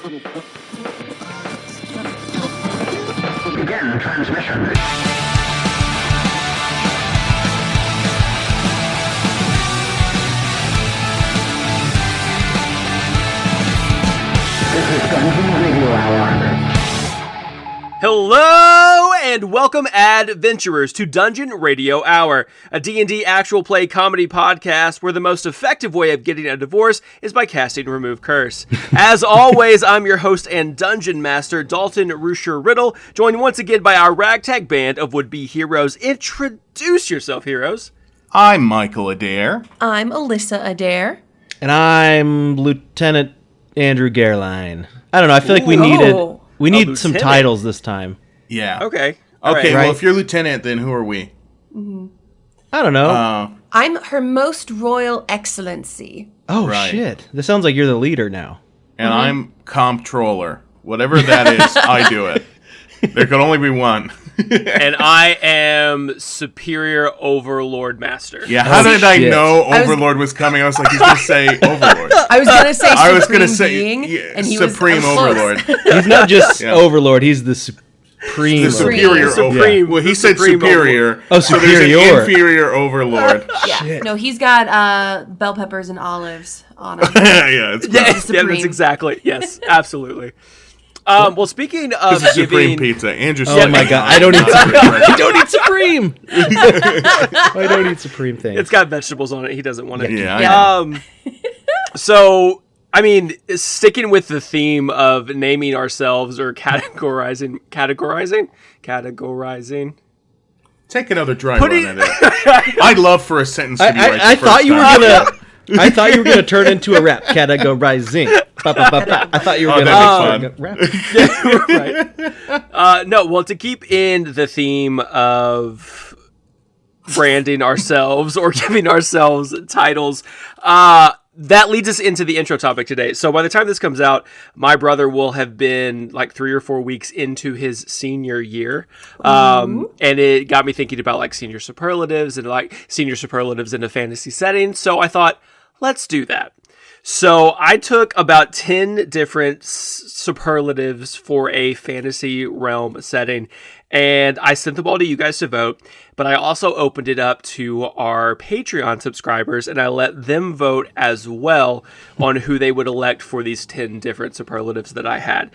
Begin transmission. This is Dungeon Radio Hour. Hello and welcome, adventurers, to Dungeon Radio Hour, a D&D actual play comedy podcast where the most effective way of getting a divorce is by casting Remove Curse. As always, I'm your host and dungeon master, Dalton Rusher-Riddle, joined once again by our ragtag band of would-be heroes. Introduce yourself, heroes. I'm Michael Adair. I'm Alyssa Adair. And I'm Lieutenant Andrew Gerline. I don't know, I feel like we need some titles this time. Yeah. Okay. Okay, right. well, if you're Lieutenant, then who are we? I don't know. I'm Her Most Royal Excellency. Oh, right. shit. This sounds like you're the leader now. And I'm Comptroller. Whatever that is, I do it. There can only be one. And I am Superior Overlord Master. Yeah, how did I shit. know Overlord was coming? I was like, he's going to say Overlord. I was going to say I was Supreme gonna say Being, and he Supreme was Overlord. He's not just Yeah. Overlord, he's the Supreme. The Superior Supreme. Overlord. Well, he said Supreme Superior. Oh, So there's Superior. an Inferior Overlord. Yeah. No, he's got bell peppers and olives on him. Yeah, it's Yeah, gross. yeah, that's exactly. Yes, absolutely. Well, speaking of This is Supreme giving... Pizza. Andrew Oh my god, I don't eat Supreme. I don't eat Supreme things. It's got vegetables on it. He doesn't want it. Yeah, I know. So, I mean, sticking with the theme of naming ourselves or categorizing. Take another dry run at it. I'd love for a sentence to be right I the thought first you were time. gonna. I thought you were gonna turn into a rap categorizing. I thought you were that'd gonna be rap. Right. No, well, to keep in the theme of branding ourselves or giving ourselves titles, that leads us into the intro topic today. So by the time this comes out, my brother will have been like 3 or 4 weeks into his senior year. And it got me thinking about like senior superlatives and like senior superlatives in a fantasy setting. So I thought, let's do that. So I took about 10 different superlatives for a fantasy realm setting, and I sent them all to you guys to vote, but I also opened it up to our Patreon subscribers, and I let them vote as well on who they would elect for these 10 different superlatives that I had.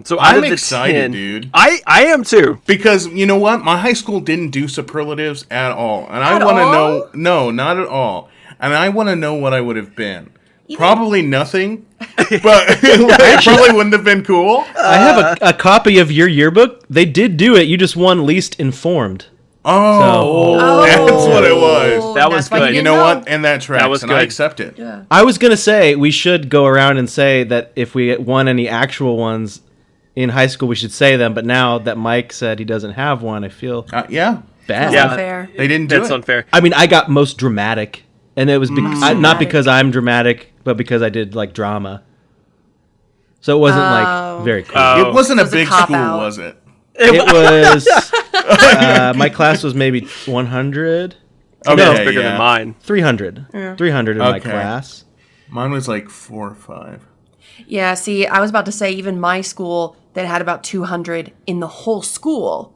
So out I'm of the excited, 10, dude. I am too. Because, you know what? My high school didn't do superlatives at all. And I want to know... No, not at all. And I want to know what I would have been. Probably nothing, but it probably wouldn't have been cool. I have a copy of your yearbook. They did do it. You just won least informed. Oh, that's what it was. That was That's why he good. didn't You know know. what? And that tracks, That was and I good. accept it. Yeah. I was gonna say we should go around and say that if we won any actual ones in high school, we should say them. But now that Mike said he doesn't have one, I feel Yeah, bad. That's Yeah. unfair. they didn't do That's it. unfair. I mean, I got most dramatic, and it was not because I'm dramatic, but because I did like drama. So it wasn't like very cool. It wasn't a was a big cop school, out. was it? It was my class was maybe 100. Okay, That's bigger than mine. 300. 300 in my Okay. class. Mine was like 4 or 5. Yeah, see, I was about to say, even my school that had about 200 in the whole school,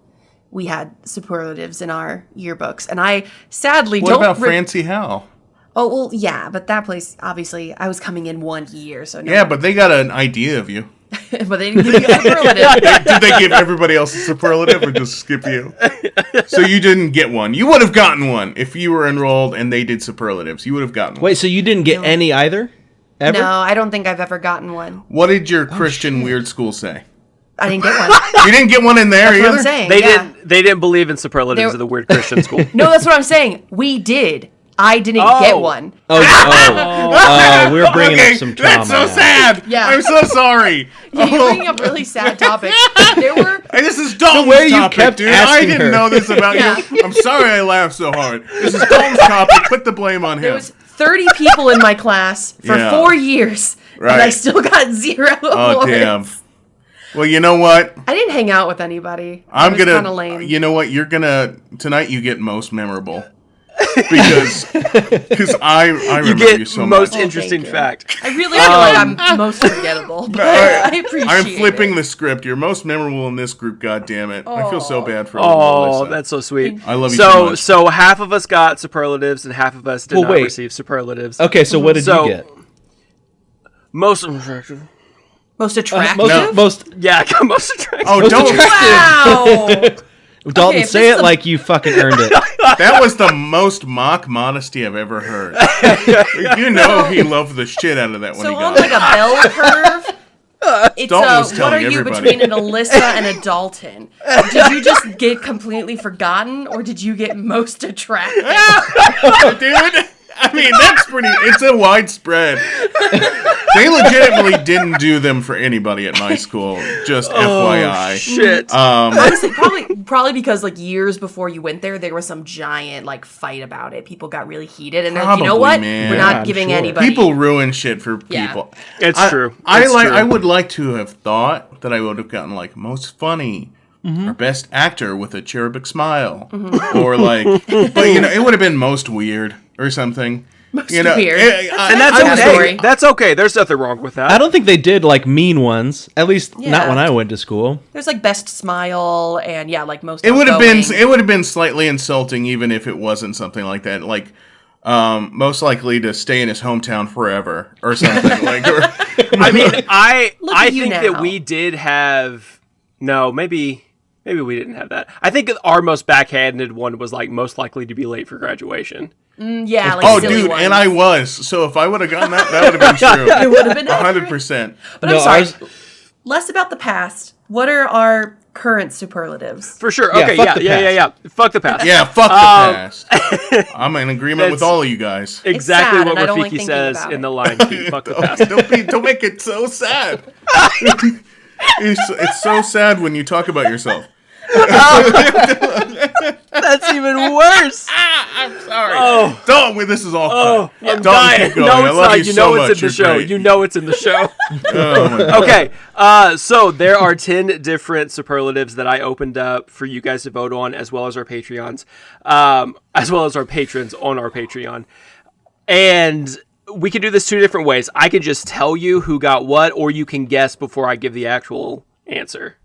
we had superlatives in our yearbooks. And I sadly What don't... about Francie Howell? Oh, well, yeah, but that place, obviously, I was coming in 1 year, so no. Yeah, but they got an idea of you. But they didn't give me a superlative. Did they give everybody else a superlative or just skip you? So you didn't get one. You would have gotten one if you were enrolled and they did superlatives. You would have gotten one. Wait, so you didn't get any either? Ever? No, I don't think I've ever gotten one. What did your Christian weird school say? I didn't get one. You didn't get one in there That's either? what I'm saying. They yeah. didn't believe in superlatives of the weird Christian school. No, that's what I'm saying. We did. I didn't get one. We're bringing up some trauma. That's so now. sad. Yeah. I'm so sorry. Yeah, you're bringing up really sad topics. There were... Hey, this is Dalton's way you topic, kept dude. I asking didn't her. know this about Yeah. you. I'm sorry I laughed so hard. This is Dalton's topic. Put the blame on There him. was 30 people in my class for Yeah. 4 years, and I Right. still got 0 Oh, awards. damn. Well, you know what? I didn't hang out with anybody. I'm It was gonna. kind of lame. You know what? You're gonna tonight. You get most memorable. because I remember You get so most much. interesting thank you. fact. I really feel like I'm most forgettable, but I appreciate I'm flipping it. the script. You're most memorable in this group. God damn it! I feel so bad for Oh, Alyssa. that's so sweet. I love you so much. So half of us got superlatives and half of us did Well, not wait. receive superlatives. Okay, so what did So- you get? Most Most attractive? Most yeah, I got most attractive. Oh, don't! Wow. Dalton, if say this it is a- like you fucking earned it. That was the most mock modesty I've ever heard. You know he loved the shit out of that when So he on got like it. a bell curve, it's Dalton was what telling are you everybody. between an Alyssa and a Dalton? Did you just get completely forgotten, or did you get most attractive? Dude, I mean, that's pretty... It's a widespread... They legitimately didn't do them for anybody at my school. Just FYI. Shit. Honestly, probably because like years before you went there was some giant like fight about it. People got really heated, and they're like, you know Probably, what? man. We're Yeah, not I'm giving sure. anybody. People ruin shit for Yeah. people. It's true. I It's true. would like to have thought that I would have gotten like most funny or best actor with a cherubic smile, or like, but you know, it would have been most weird or something. Most weird. And that's I have a okay. story. That's okay. There's nothing wrong with that. I don't think they did like mean ones. At least not Yeah. when I went to school. There's like best smile and like most. It would have been outgoing. slightly insulting even if it wasn't something like that. Like most likely to stay in his hometown forever or something. Like, or, I mean, I at you think now. that we did have maybe we didn't have that. I think our most backhanded one was like most likely to be late for graduation. Yeah, like oh, silly dude, ones. and I was. So if I would have gotten that, that would have been true. It would have been accurate. 100%. But No, I'm sorry. ours- Less about the past. What are our current superlatives? For sure. Yeah, Okay, fuck the yeah. Fuck the past. Yeah, fuck the past. I'm in agreement with that's- all of you guys. Exactly sad, what and I don't like Rafiki thinking says about in it. the Lion King. Fuck the past. Don't make it so sad. It's so sad when you talk about yourself. That's even worse. I'm sorry. Oh. Don't. This is all Oh, fun. I'm Don't dying. keep going. No, I it's love not. you You so know much. it's in the You're show. great. You know it's in the show. Oh my God. Okay, so there are 10 different superlatives that I opened up for you guys to vote on, as well as our Patreons, as well as our patrons on our Patreon. And we can do this two different ways. I can just tell you who got what, or you can guess before I give the actual answer.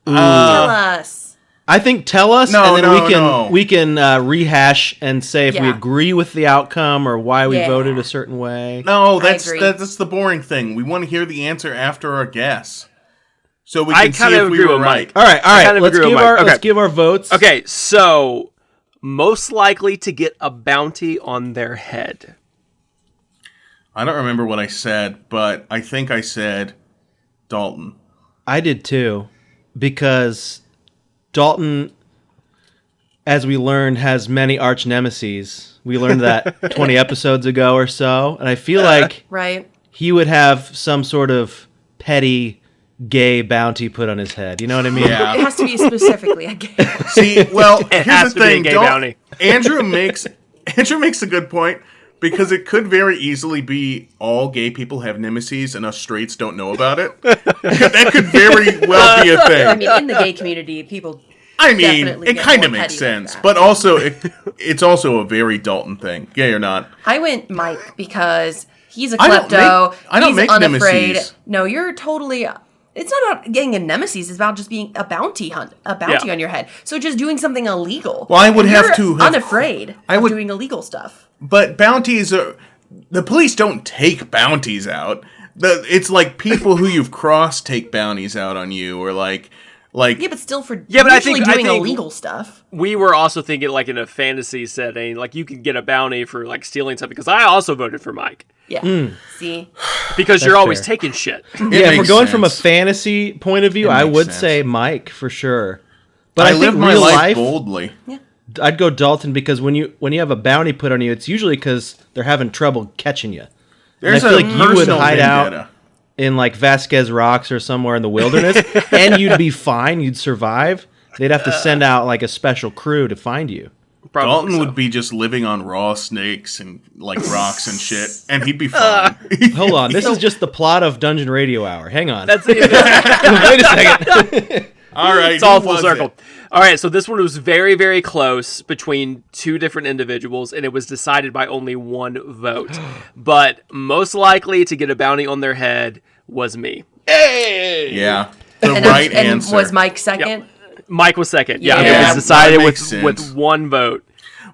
Tell us. I think tell us, No, and then no. we can rehash and say if we Yeah. agree with the outcome or why we Yeah. voted a certain way. No, that's agree. that's the boring thing. We want to hear the answer after our guess, so we I can see kinda if we agree were with right. Mike. All right. kind of Let's agree give with Mike. our Okay. let's give our votes. Okay, so most likely to get a bounty on their head. I don't remember what I said, but I think I said Dalton. I did too, because Dalton, as we learned, has many arch nemeses. We learned that 20 episodes ago or so, and I feel like Right. he would have some sort of petty gay bounty put on his head. You know what I mean? It Yeah. has to be specifically a game. See, well, It here's has the to be a thing. gay Don't- bounty. Andrew makes a good point because it could very easily be all gay people have nemesis and us straights don't know about it. That could very well be a thing. I mean, in the gay community, people. I mean, definitely it get kind of more makes petty like sense, that. but also it's also a very Dalton thing. Gay or not? I went Mike because he's a I don't klepto. I don't he's make unafraid. nemesis. No, you're totally. It's not about getting a nemesis. It's about just being a bounty on your head. So just doing something illegal. Well, I would And have you're to have- unafraid I of would- doing illegal stuff. But bounties are the police don't take bounties out. It's like people who you've crossed take bounties out on you, or like Yeah, but still for Yeah, but I usually think- I doing think- illegal stuff. We were also thinking like in a fantasy setting, like you could get a bounty for like stealing something. Because I also voted for Mike Yeah. See, because you're That's always fair. taking shit. Yeah, if we're makes going from a sense. fantasy point of view, It I makes would sense. say Mike for sure. But I, I think live my real life life, boldly. I'd go Dalton because when you have a bounty put on you, it's usually because they're having trouble catching you. There's I feel a like you would personal hide out vendetta. in like Vasquez Rocks or somewhere in the wilderness, and you'd be fine. You'd survive. They'd have to send out like a special crew to find you. Probably Dalton so. would be just living on raw snakes and like rocks and shit, and he'd be fine. Hold on, this is just the plot of Dungeon Radio Hour. Hang on. That's it. Wait a second. All right, It's all who full was circle. it? All right, so this one was very, very close between two different individuals, and it was decided by only one vote. But most likely to get a bounty on their head was me. Hey! Yeah, the And, right and answer. was Mike second? Mike was second. Yeah, Yeah, it was decided that makes with sense. one vote.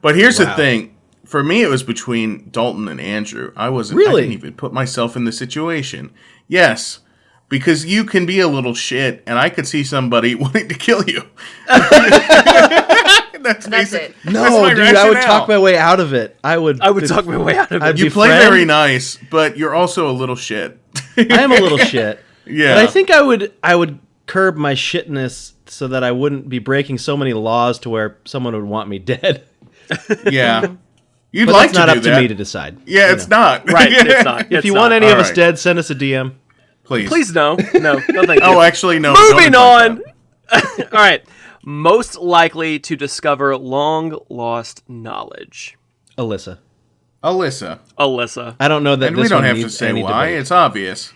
But here's the thing. For me, it was between Dalton and Andrew. I Really? didn't even put myself in the situation. Yes, because you can be a little shit, and I could see somebody wanting to kill you. That's it. that's No, my dude, I would rationale. talk my way out of it. I would talk my way out of it. I'd You be play friend. very nice, but you're also a little shit. I am a little shit. Yeah. But I think I would curb my shitness so that I wouldn't be breaking so many laws to where someone would want me dead. Yeah. You'd But like that's not to up do to that. me to decide. Yeah, it's not. Right, it's not. If you want any All of us right. dead, send us a DM. Please. Please no, no, thank you. Oh, actually, no. Moving don't invite on. All right, most likely to discover long lost knowledge. Alyssa. that. Alyssa. Alyssa. I don't know that And this we don't one have to needs say any why. debate. It's obvious.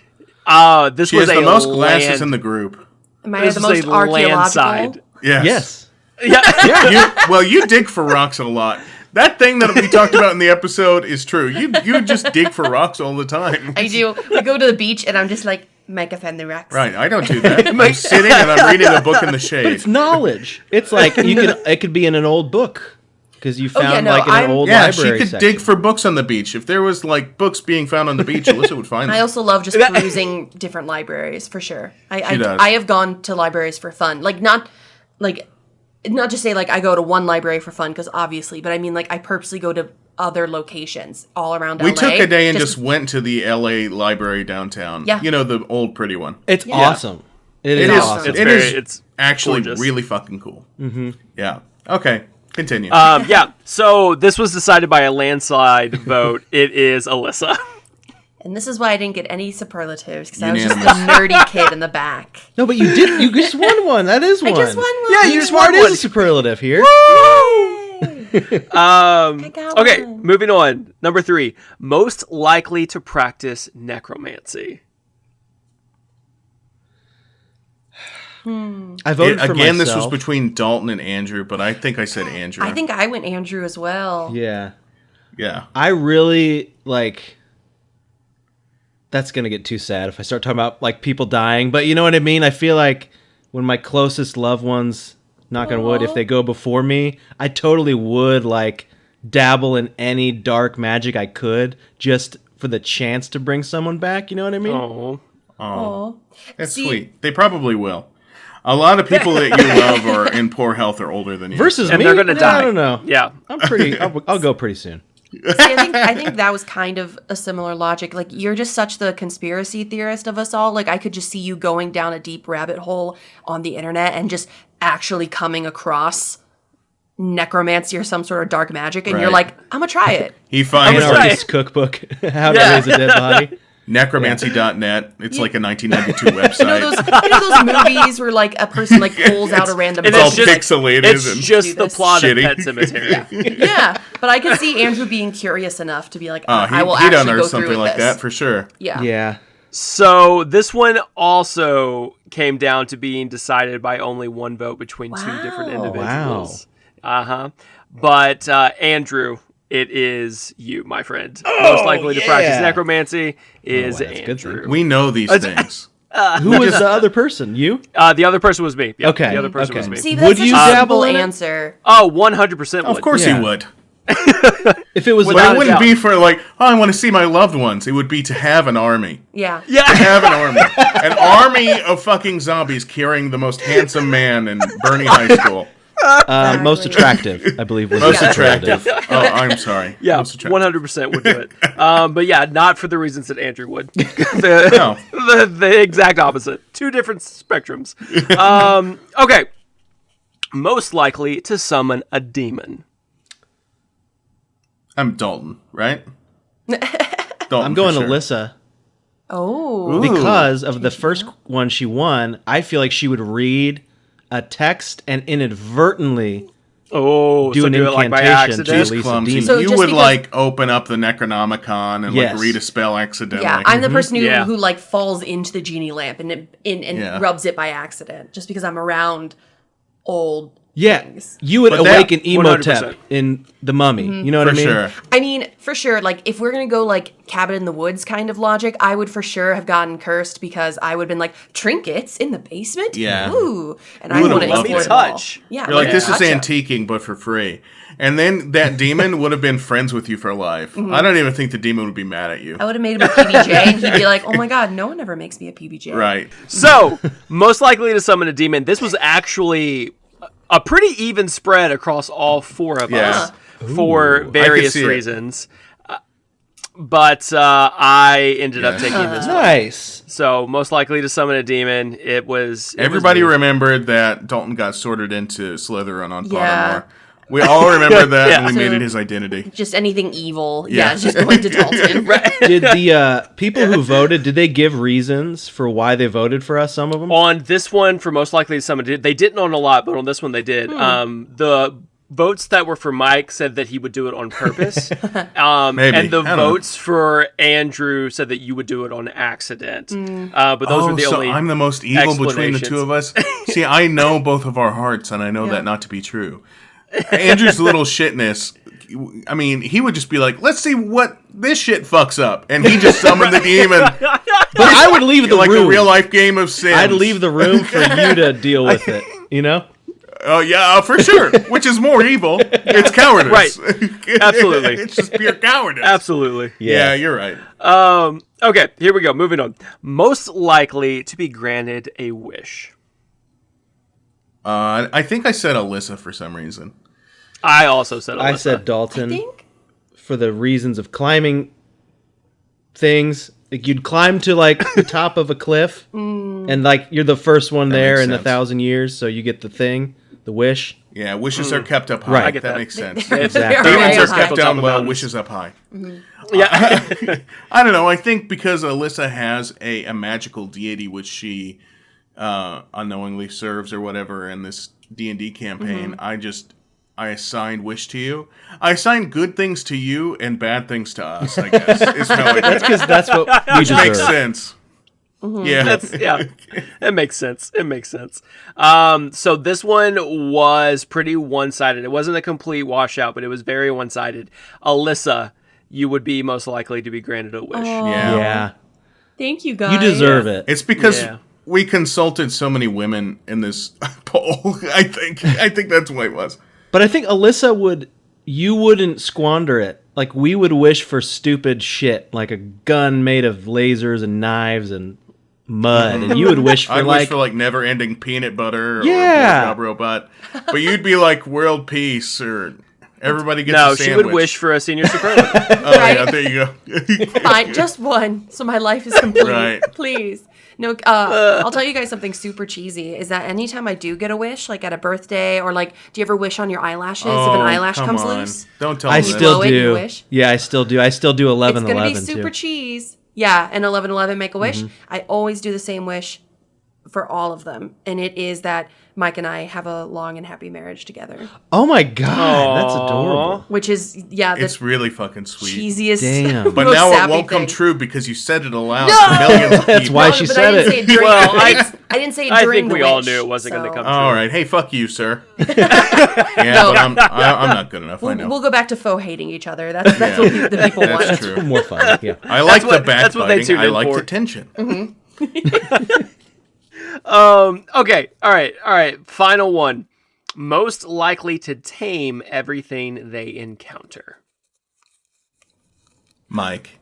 This She was has a the most glasses land, in the group. Am I This the was most a archaeological? landside. Yes. Yes. Yeah. You dig for rocks a lot. That thing that we talked about in the episode is true. You just dig for rocks all the time. I do. We go to the beach and I'm just like, Mike offend the rocks. Right, I don't do that. I'm sitting and I'm reading a book in the But shade. it's knowledge. It's like it could be in an old book because you found no, like in an I'm- old Yeah, she library could section. dig for books on the beach. If there was like books being found on the beach, Alyssa would find I them. also love just perusing different libraries for sure. She does. I have gone to libraries for fun, not just say like I go to one library for fun because obviously, but I mean like I purposely go to other locations all around We LA. took a day and just went to the LA library downtown. Yeah. You know, the old pretty one. It's awesome. It It is is. awesome. It's It very- is it's actually gorgeous. really fucking cool. Mm-hmm. Yeah. Okay. Continue. Yeah. So this was decided by a landslide vote. It is Alyssa. And this is why I didn't get any superlatives because I was just the Unanimous. nerdy kid in the back. No, but you did. You just won one. That is one. I just won one. Yeah, Being you just smart won one. is a superlative here. I got Okay, one. moving on. Number 3, most likely to practice necromancy. I voted for Again, myself. this was between Dalton and Andrew, but I think I said Andrew. I think I went Andrew as well. Yeah, Yeah. I really like. That's gonna get too sad if I start talking about like people dying, but you know what I mean. I feel like when my closest loved ones, knock on wood, if they go before me, I totally would like dabble in any dark magic I could just for the chance to bring someone back. You know what I mean? Oh. Oh, That's See- sweet. They probably will. A lot of people that you love are in poor health or older than you. Versus And me, they're gonna die. I don't know. Yeah. I'm pretty. I'll go pretty soon. See, I think that was kind of a similar logic. Like you're just such the conspiracy theorist of us all. Like I could just see you going down a deep rabbit hole on the internet and just actually coming across necromancy or some sort of dark magic, and you're Right. like, I'm gonna try it. He finds Right. Anarchist's cookbook: How to Yeah. raise a dead body. necromancy.net. It's like a 1992 website. You know those movies where like a person like pulls out a random It's It's all book? just- pixelated. It's and just Do the this. plot of Shitty. Pet Cemetery. Yeah, but I can see Andrew being curious enough to be like, Oh, I will he'd actually unearth go through something with like this. that for sure. Yeah. Yeah. So this one also came down to being decided by only one vote between two different Wow. individuals. Uh-huh. But Andrew, it is you, my friend. Most likely to practice yeah. necromancy is that's good Andrew. then. We know these things. Who was the other person? You? The other person was me. Yep, Okay, The other person okay. was me. See, Would that's you such a dabble simple in it? answer. Oh, 100% Of course Yeah. he would. If it was But Without it a wouldn't doubt. be for like, oh, I want to see my loved ones. It would be to have an army. Yeah. Yeah. Have an army. An army of fucking zombies carrying the most handsome man in Bernie High School. most attractive, I believe. Was Most the attractive. superlative. Oh, I'm sorry. Yeah, Most attractive. 100% would do it. But yeah, not for the reasons that Andrew would. The exact opposite. Two different spectrums. Okay. Most likely to summon a demon. I'm Dalton, right? Dalton, I'm going for sure. Alyssa Oh. because of the first one she won. I feel like she would read a text and inadvertently Oh, do so an do it like by incantation to accident. She's release a clumsy. demon. So You just would because- like open up the Necronomicon and like Yes. read a spell accidentally. Yeah, I'm the person Yeah. who like falls into the genie lamp and Yeah. rubs it by accident just because I'm around old Yeah, things. you would But that- awaken 100%. Emotep in The Mummy. You know what for I mean? sure. I mean, for sure, like, if we're gonna go, like, cabin in the woods kind of logic, I would for sure have gotten cursed because I would have been like, trinkets in the basement? Yeah. Ooh. And You I would've want to loved explore it. them all. Touch. Yeah. You're like, yeah. this is Touch 'em. antiquing, but for free. And then that demon would have been friends with you for life. Mm-hmm. I don't even think the demon would be mad at you. I would have made him a PBJ, and he'd be like, oh my god, no one ever makes me a PBJ. Right. So, most likely to summon a demon. This was actually a pretty even spread across all four of Yeah. us for various see it. reasons. But I ended up taking this one. Nice. So, most likely to summon a demon. It was Everybody me. remembered that Dalton got sorted into Slytherin on Yeah. Pottermore. We all remember that, Yeah. and we made So- it his identity. Just anything evil. Yeah. Yeah, it's just going to Dalton. Did the people who voted, did they give reasons for why they voted for us, some of them? On this one, for most likely to summon, they didn't on a lot, but on this one they did. The votes that were for Mike said that he would do it on purpose. Maybe. And the I don't know. votes for Andrew said that you would do it on accident. But those were the so only. I'm the most evil between the two of us? See, I know both of our hearts, and I know that not to be true. Andrew's little shitness, I mean, he would just be like, let's see what this shit fucks up. And he just summoned the demon. But I would leave the like room. a real life game of Sims. I'd leave the room for you to deal with it. You know? Oh, yeah, for sure. Which is more evil. It's cowardice. Right. Absolutely. It's just pure cowardice. Absolutely. Yeah, you're right. Okay, here we go. Moving on. Most likely to be granted a wish. I think I said Alyssa for some reason. I also said Alyssa. I said Dalton I think. for the reasons of climbing things. Like you'd climb to like the top of a cliff, and like you're the first one there makes in sense. 1,000 years, so you get the thing, the wish. Yeah, wishes are kept up high. Right. I get that that. makes sense. Exactly. Demons Very are high. kept down Top of low, mountains. wishes up high. Yeah. I don't know. I think because Alyssa has a magical deity which she unknowingly serves or whatever in this D&D campaign, I assigned wish to you. I assigned good things to you and bad things to us, I guess. Is how I That's did it. because that's what we Which makes deserve. sense. Yeah. Yeah, it makes sense. It makes sense. So this one was pretty one-sided. It wasn't a complete washout, but it was very one-sided. Alyssa, you would be most likely to be granted a wish. Yeah, Thank you, guys. you deserve it. It's because Yeah. we consulted so many women in this poll. I think that's what it was. But I think Alyssa you wouldn't squander it. Like we would wish for stupid shit, like a gun made of lasers and knives and mud, and you would wish for I'd like wish for like never-ending peanut butter or Yeah. job robot. But you'd be like world peace or everybody gets No, a she sandwich. would wish for a senior superlative. Oh, yeah, there you go. Fine, just one, so my life is complete. Right. Please. No, I'll tell you guys something super cheesy. Is that anytime I do get a wish, like at a birthday, or like, do you ever wish on your eyelashes if an eyelash come comes on. loose? Don't tell I me still blow it and do. wish? Yeah, I still do. I still do 11 It's gonna be 11 super too. cheese. Yeah, and 11/11 make a wish. I always do the same wish for all of them, and it is that Mike and I have a long and happy marriage together, Oh my god, that's adorable. which is the It's really fucking sweet. cheesiest. Damn. But most now it sappy won't come thing. true because you said it aloud to millions of people. That's why she But said I didn't it. say it during. Well, I didn't say it I during think the we all wish, knew it wasn't gonna so- come true. All right. Hey, fuck you, sir. Yeah, but I'm not good enough. I know. We'll go back to faux hating each other. That's what the people That's want. true. More fun. Yeah. I like what- the that's what they backbiting. tuned I in like for. the tension. Okay, all right. Final one. Most likely to tame everything they encounter. Mike.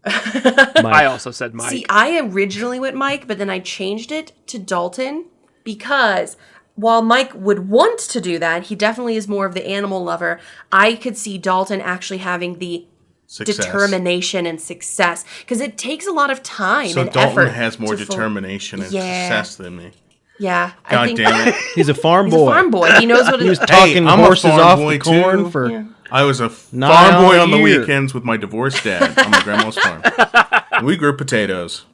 I also said Mike. See, I originally went Mike, but then I changed it to Dalton because while Mike would want to do that, he definitely is more of the animal lover. I could see Dalton actually having the Success. determination and success because it takes a lot of time So and Dalton effort. has more to determination and Yeah. success than me. Yeah, I God think damn it. He's a farm he's a boy. farm boy. He knows what it is. Talking I'm a horses farm off boy the corn too. for Yeah. I was a Nigh farm boy on a on the year. weekends with my divorced dad on my grandma's farm. We grew potatoes.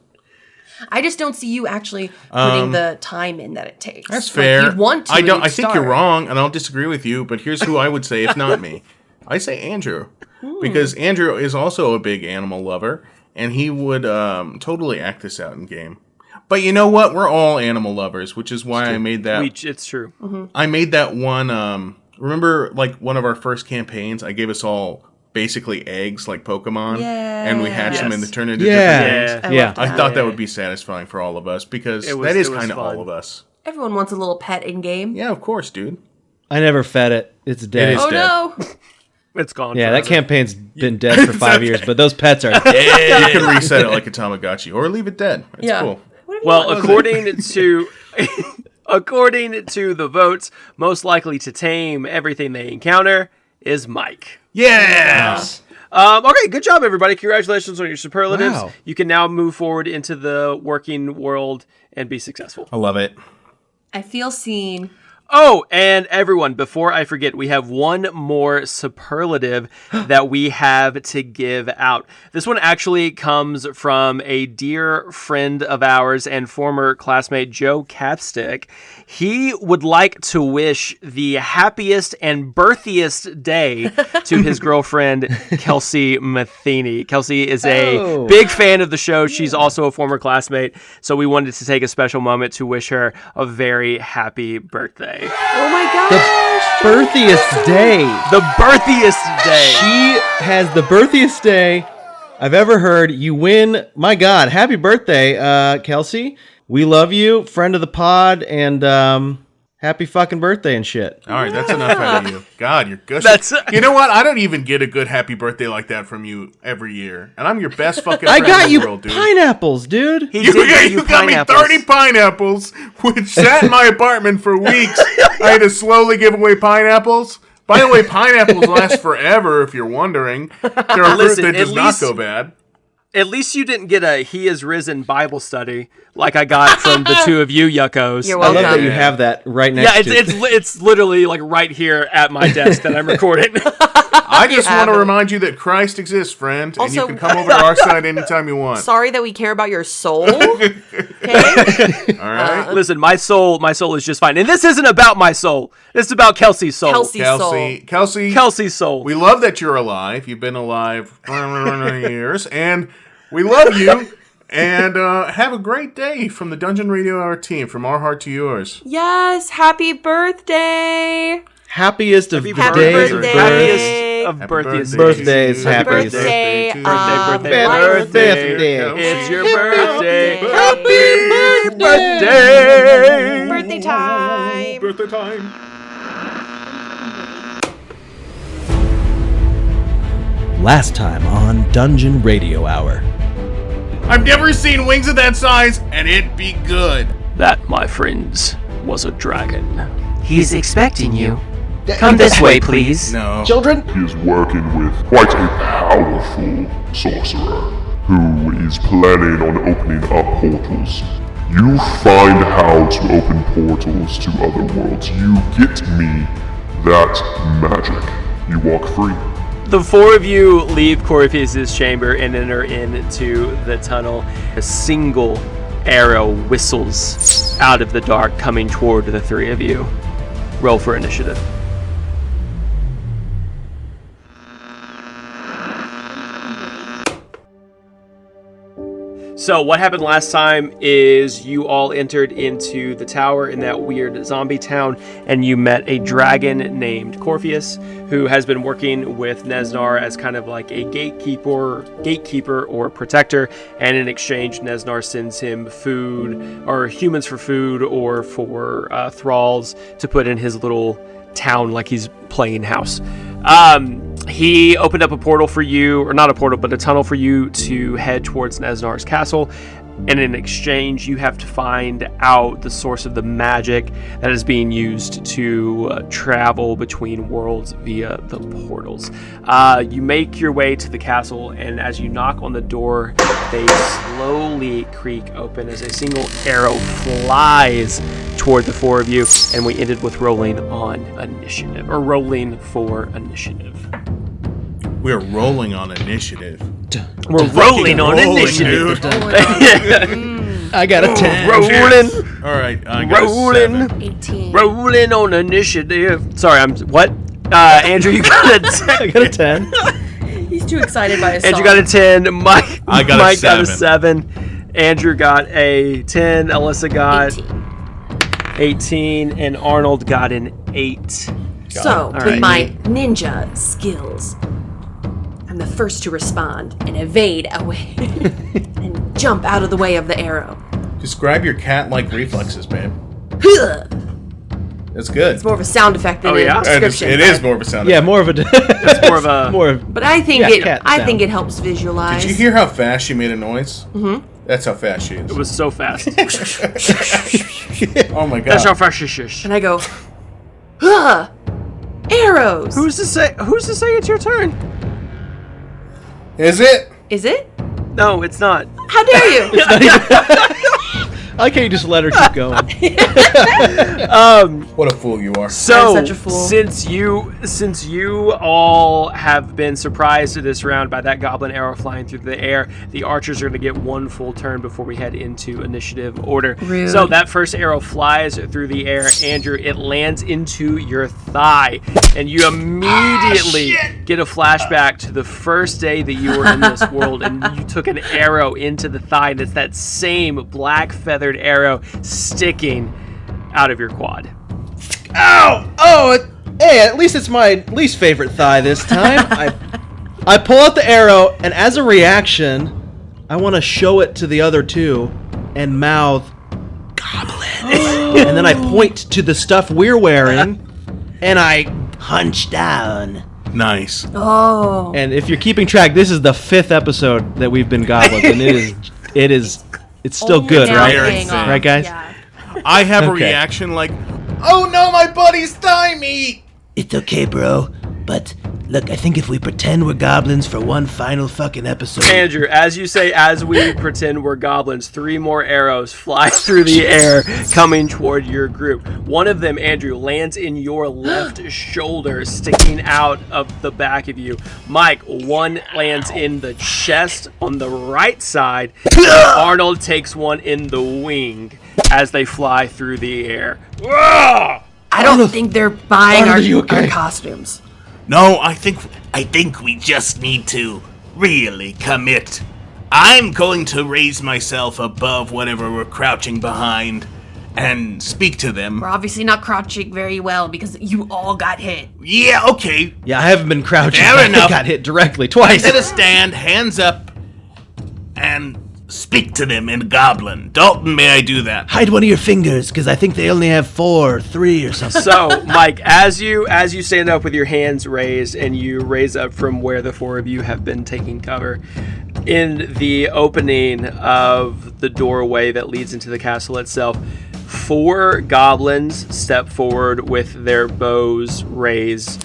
I just don't see you actually putting the time in that it takes. That's fair. Like, you want to. I don't. and I you think start. you're wrong, and I'll disagree with you. But here's who I would say if not me. I say Andrew, because Andrew is also a big animal lover, and he would totally act this out in game. But you know what? We're all animal lovers, which is why I made that. It's true. I made that one. Remember, like one of our first campaigns, I gave us all basically eggs, like Pokemon, and we hatched them and they turned into different things. Yeah. I thought that would be satisfying for all of us because that is kind of all of us. Everyone wants a little pet in game. Yeah, of course, dude. I never fed it. It's dead. It is Oh dead. no! It's gone. Yeah, forever. that campaign's been dead for 5 years, but those pets are dead. You can reset it like a Tamagotchi or leave it dead. It's cool. Well, according to the votes, most likely to tame everything they encounter is Mike. Yeah. Okay, good job, everybody. Congratulations on your superlatives. Wow. You can now move forward into the working world and be successful. I love it. I feel seen. Oh, and everyone, before I forget, we have one more superlative that we have to give out. This one actually comes from a dear friend of ours and former classmate, Joe Capstick. He would like to wish the happiest and birthiest day to his girlfriend, Kelsey Matheny. Kelsey is a big fan of the show. She's also a former classmate, so we wanted to take a special moment to wish her a very happy birthday. Oh my The gosh! birthiest day. The birthiest day. She has the birthiest day I've ever heard. You win. My God, happy birthday, Kelsey. We love you, friend of the pod, and happy fucking birthday and shit. All right, that's enough out of you. God, you're gushing. You know what? I don't even get a good happy birthday like that from you every year. And I'm your best fucking I friend got in you the world, dude. pineapples, dude. He You did give you got me pineapples. 30 pineapples, which sat in my apartment for weeks. I had to slowly give away pineapples. By the way, pineapples last forever, if you're wondering. They're a fruit Listen, that does at not least- go bad. At least you didn't get a He Is Risen Bible study like I got from the two of you yuckos. You're I welcome. love that you have that right next Yeah, to it's literally like right here at my desk that I'm recording. I just want have to it. remind you that Christ exists, friend, and you Also- can come over to our side anytime you want. Sorry that we care about your soul. Okay. All right? Listen, my soul is just fine. And this isn't about my soul. This is about Kelsey's soul. Kelsey's soul. We love that you're alive. You've been alive for years, and we love you. And have a great day from the Dungeon Radio Hour team, from our heart to yours. Yes. Happy birthday. happiest of Happy days. birthday. Happiest of Happy birthdays. Birthdays, Happy happiest. Birthday. Birthday, birthday. It's your birthday. Happy Birthday. birthday time. Birthday time. Last time on Dungeon Radio Hour. I've never seen wings of that size, and it'd be good. That, my friends, was a dragon. He's expecting you. Come this way, please. No. He is working with quite a powerful sorcerer who is planning on opening up portals. You find how to open portals to other worlds. You get me that magic. You walk free. The four of you leave Corpheus' chamber and enter into the tunnel. A single arrow whistles out of the dark, coming toward the three of you. Roll for initiative. So what happened last time is you all entered into the tower in that weird zombie town, and you met a dragon named Corpheus, who has been working with Neznar as kind of like a gatekeeper or protector, and in exchange Neznar sends him food, or humans for food, or for thralls to put in his little town like he's playing house. He opened up a portal for you, or not a portal, but a tunnel for you to head towards Neznar's castle. And in exchange, you have to find out the source of the magic that is being used to travel between worlds via the portals. You make your way to the castle, and as you knock on the door, they slowly creak open as a single arrow flies toward the four of you. And we ended with rolling on initiative, or rolling for initiative. We're rolling on initiative. We're rolling on initiative. Dude. I got a 10. Rolling. All right, I got a Rolling. 7. 18. Rolling on initiative. Sorry, what? Andrew, you got a 10. I got a 10. He's too excited by his Andrew song. got a 10. Mike got a Mike got a 7. 7. Andrew got a 10. Alyssa got 18. And Arnold got an 8. So, All with right. my ninja skills, I'm the first to respond and evade away and jump out of the way of the arrow. Describe your cat-like reflexes, babe. Huh. That's good. It's more of a sound effect than Oh, yeah? a description. It is more of a sound Yeah, effect. more of a. It's more of a. more of. But I think cat I sound. think it helps visualize. Did you hear how fast she made a noise? Mm-hmm. That's how fast she is. It was so fast. Oh my god. That's how fast she is. And I go, huh, arrows. Who's to say it's your turn? Is it? Is it? No, it's not. How dare you? I like how you just let her keep going. What a fool you are. So, I'm such a fool. since you all have been surprised this round by that goblin arrow flying through the air, the archers are going to get one full turn before we head into initiative order. Rude. So that first arrow flies through the air, Andrew. It lands into your thigh, and you immediately get a flashback to the first day that you were in this world, and you took an arrow into the thigh, and it's that same black feathered arrow sticking out of your quad. Ow! Oh, hey, at least it's my least favorite thigh this time. I pull out the arrow, and as a reaction, I want to show it to the other two and mouth, Goblin. And then I point to the stuff we're wearing, and I punch down. Nice. Oh. And if you're keeping track, this is the 5th episode that we've been goblins, and it's still Only good, now right? paying off. Right, guys? Yeah. I have a Okay. reaction like, oh no, my buddy's thigh meat! It's okay, bro. But look, I think if we pretend we're goblins for one final fucking episode. Andrew, as you say, as we pretend we're goblins, 3 more arrows fly through the air coming toward your group. One of them, Andrew, lands in your left shoulder, sticking out of the back of you. Mike, one lands in the chest on the right side. Arnold takes one in the wing as they fly through the air. I don't think they're buying Arnold, are you okay? our costumes. No, I think we just need to really commit. I'm going to raise myself above whatever we're crouching behind and speak to them. We're obviously not crouching very well because you all got hit. Yeah, okay. Yeah, I haven't been crouching. Fair I enough. got hit directly twice. Set a stand, hands up, and speak to them in Goblin. Dalton, may I do that? Hide one of your fingers, because I think they only have 4 or 3 or something. So, Mike, as you stand up with your hands raised and you raise up from where the 4 of you have been taking cover, in the opening of the doorway that leads into the castle itself, 4 goblins step forward with their bows raised,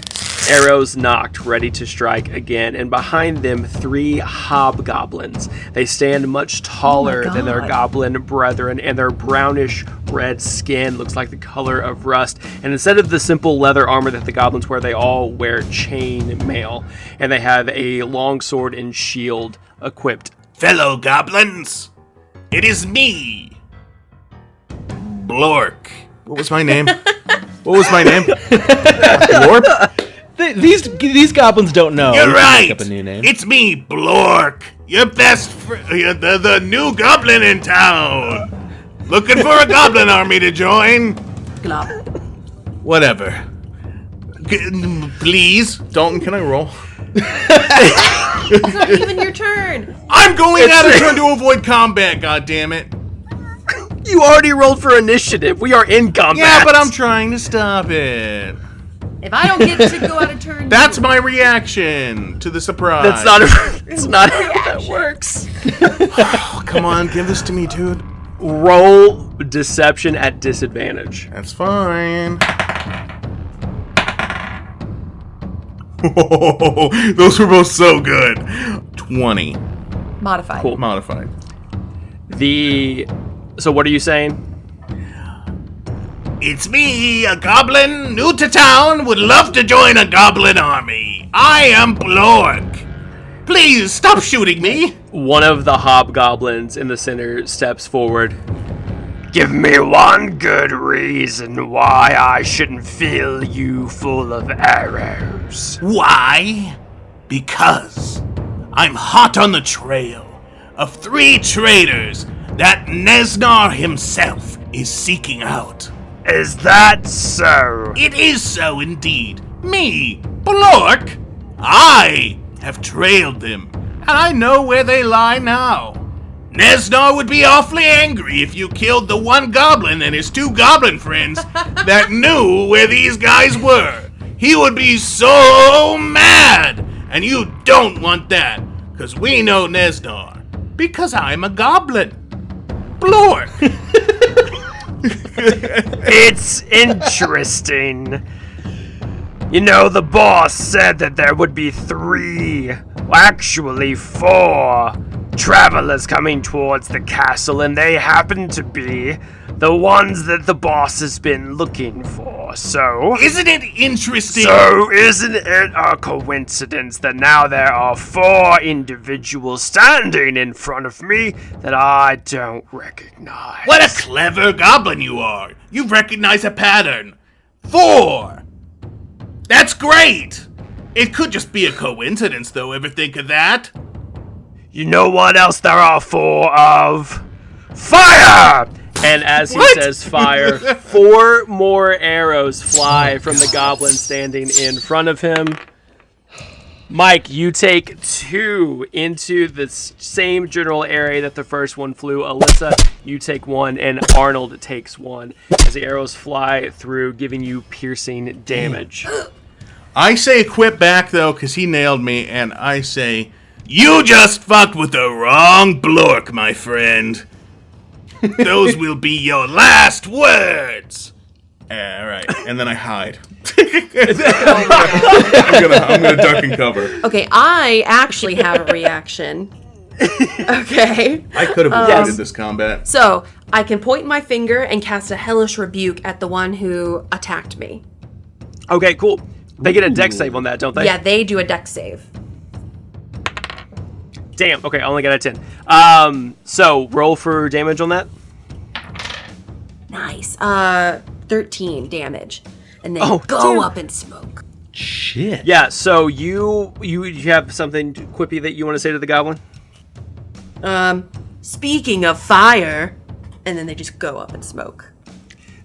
arrows knocked, ready to strike again, and behind them 3 hobgoblins. They stand much taller than their God. goblin brethren, and their brownish red skin looks like the color of rust. And instead of the simple leather armor that the goblins wear, they all wear chain mail, and they have a long sword and shield equipped. Fellow goblins, it is me, Blork. What was my name? What was my name? Lorp? These goblins don't know. You're We can right. Make up a new name. It's me, Blork, your best the new goblin in town. Looking for a goblin army to join? Glop. Whatever. Please. Dalton, can I roll? It's not even your turn. I'm going out of turn to avoid combat, goddammit. You already rolled for initiative. We are in combat. Yeah, but I'm trying to stop it. If I don't get to go out of turn, That's my reaction to the surprise. That's not it's not how that works. Oh, come on, give this to me, dude. Roll deception at disadvantage. That's fine. Those were both so good. 20. modified. Cool. Modified. So what are you saying? It's me, a goblin, new to town, would love to join a goblin army. I am Blork. Please, stop shooting me! One of the hobgoblins in the center steps forward. Give me one good reason why I shouldn't fill you full of arrows. Why? Because I'm hot on the trail of 3 traitors that Neznar himself is seeking out. Is that so? It is so indeed. Me, Blork, I have trailed them, and I know where they lie now. Neznar would be awfully angry if you killed the one goblin and his 2 goblin friends that knew where these guys were. He would be so mad, and you don't want that, because we know Neznar, because I'm a goblin. Blork! It's interesting. You know, the boss said that there would be 3, actually 4, travelers coming towards the castle, and they happen to be the ones that the boss has been looking for. So, Isn't it interesting? isn't it a coincidence that now there are 4 individuals standing in front of me that I don't recognize? What a clever goblin you are! You've recognized a pattern. 4! That's great! It could just be a coincidence, though, ever think of that? You know what else there are 4 of? Fire! And as he says fire, 4 more arrows fly from the goblin standing in front of him. Mike, you take 2 into the same general area that the first one flew. Alyssa, you take 1, and Arnold takes 1 as the arrows fly through, giving you piercing damage. I say quip back, though, because he nailed me, and I say, You just fucked with the wrong Blork, my friend. Those will be your last words. all right, and then I hide. I'm gonna duck and cover. Okay, I actually have a reaction. Okay. I could have avoided this combat. So, I can point my finger and cast a hellish rebuke at the one who attacked me. Okay, cool. They get a dex save on that, don't they? Yeah, they do a dex save. Damn, okay, I only got a 10. So, roll for damage on that. Nice. 13 damage. And then Oh, go damn. up in smoke. Shit. Yeah, so you have something quippy that you want to say to the goblin? Speaking of fire, and then they just go up in smoke.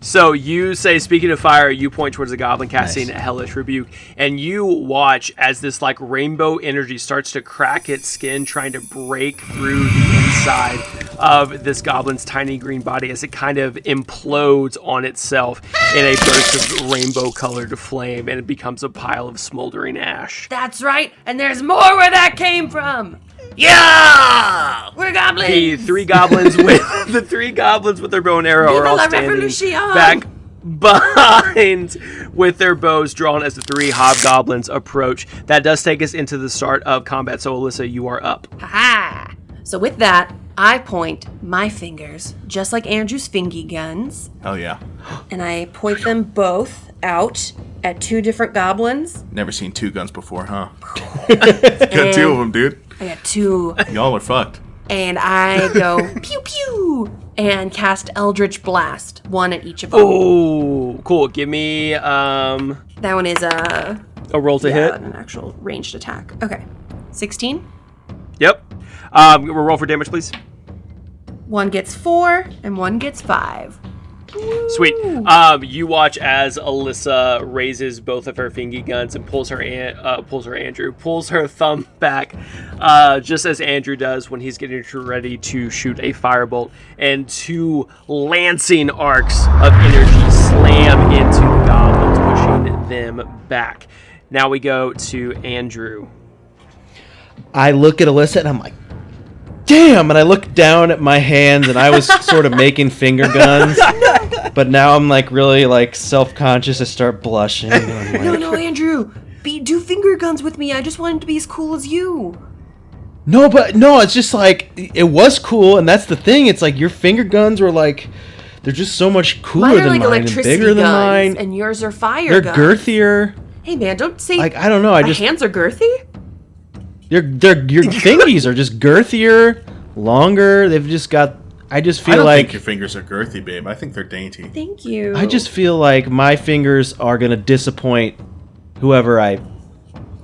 So you say, speaking of fire, you point towards the goblin casting Nice. a hellish rebuke, and you watch as this like rainbow energy starts to crack its skin, trying to break through the inside of this goblin's tiny green body as it kind of implodes on itself in a burst of rainbow-colored flame, and it becomes a pile of smoldering ash. That's right, and there's more where that came from. Yeah! We're goblins. The 3 goblins with their bow and arrow Viva are all la standing revolution! back behind with their bows drawn as the 3 hobgoblins approach. That does take us into the start of combat. So Alyssa, you are up. Ha! So with that, I point my fingers, just like Andrew's fingy guns, Hell yeah. and I point them both out at 2 different goblins. Never seen 2 guns before, huh? Got 2 of them, dude. I got 2, Y'all are fucked. and I go pew pew and cast Eldritch Blast, 1 at each of them. Oh, cool. Give me That one is a roll to hit. an actual ranged attack. Okay, 16. Yep. We'll roll for damage, please. 1 gets 4, and 1 gets 5. Sweet. You watch as Alyssa raises both of her fingy guns and pulls her thumb back, just as Andrew does when he's getting ready to shoot a firebolt, and 2 lancing arcs of energy slam into the goblins, pushing them back. Now we go to Andrew. I look at Alyssa and I'm like, damn! And I look down at my hands and I was sort of making finger guns. But now I'm like really like self-conscious. I start blushing. And I'm like, No, Andrew, do finger guns with me. I just wanted to be as cool as you. No, it's just like, it was cool. And that's the thing. It's like your finger guns were like, they're just so much cooler Mine are than like mine and electricity bigger than guns, mine. and yours are fire They're guns. girthier. Hey man, don't say Like, I don't know. my hands are girthy. Your fingies are just girthier, longer. They've just got. I just feel I don't like think your fingers are girthy, babe. I think they're dainty. Thank you. I just feel like my fingers are gonna disappoint whoever I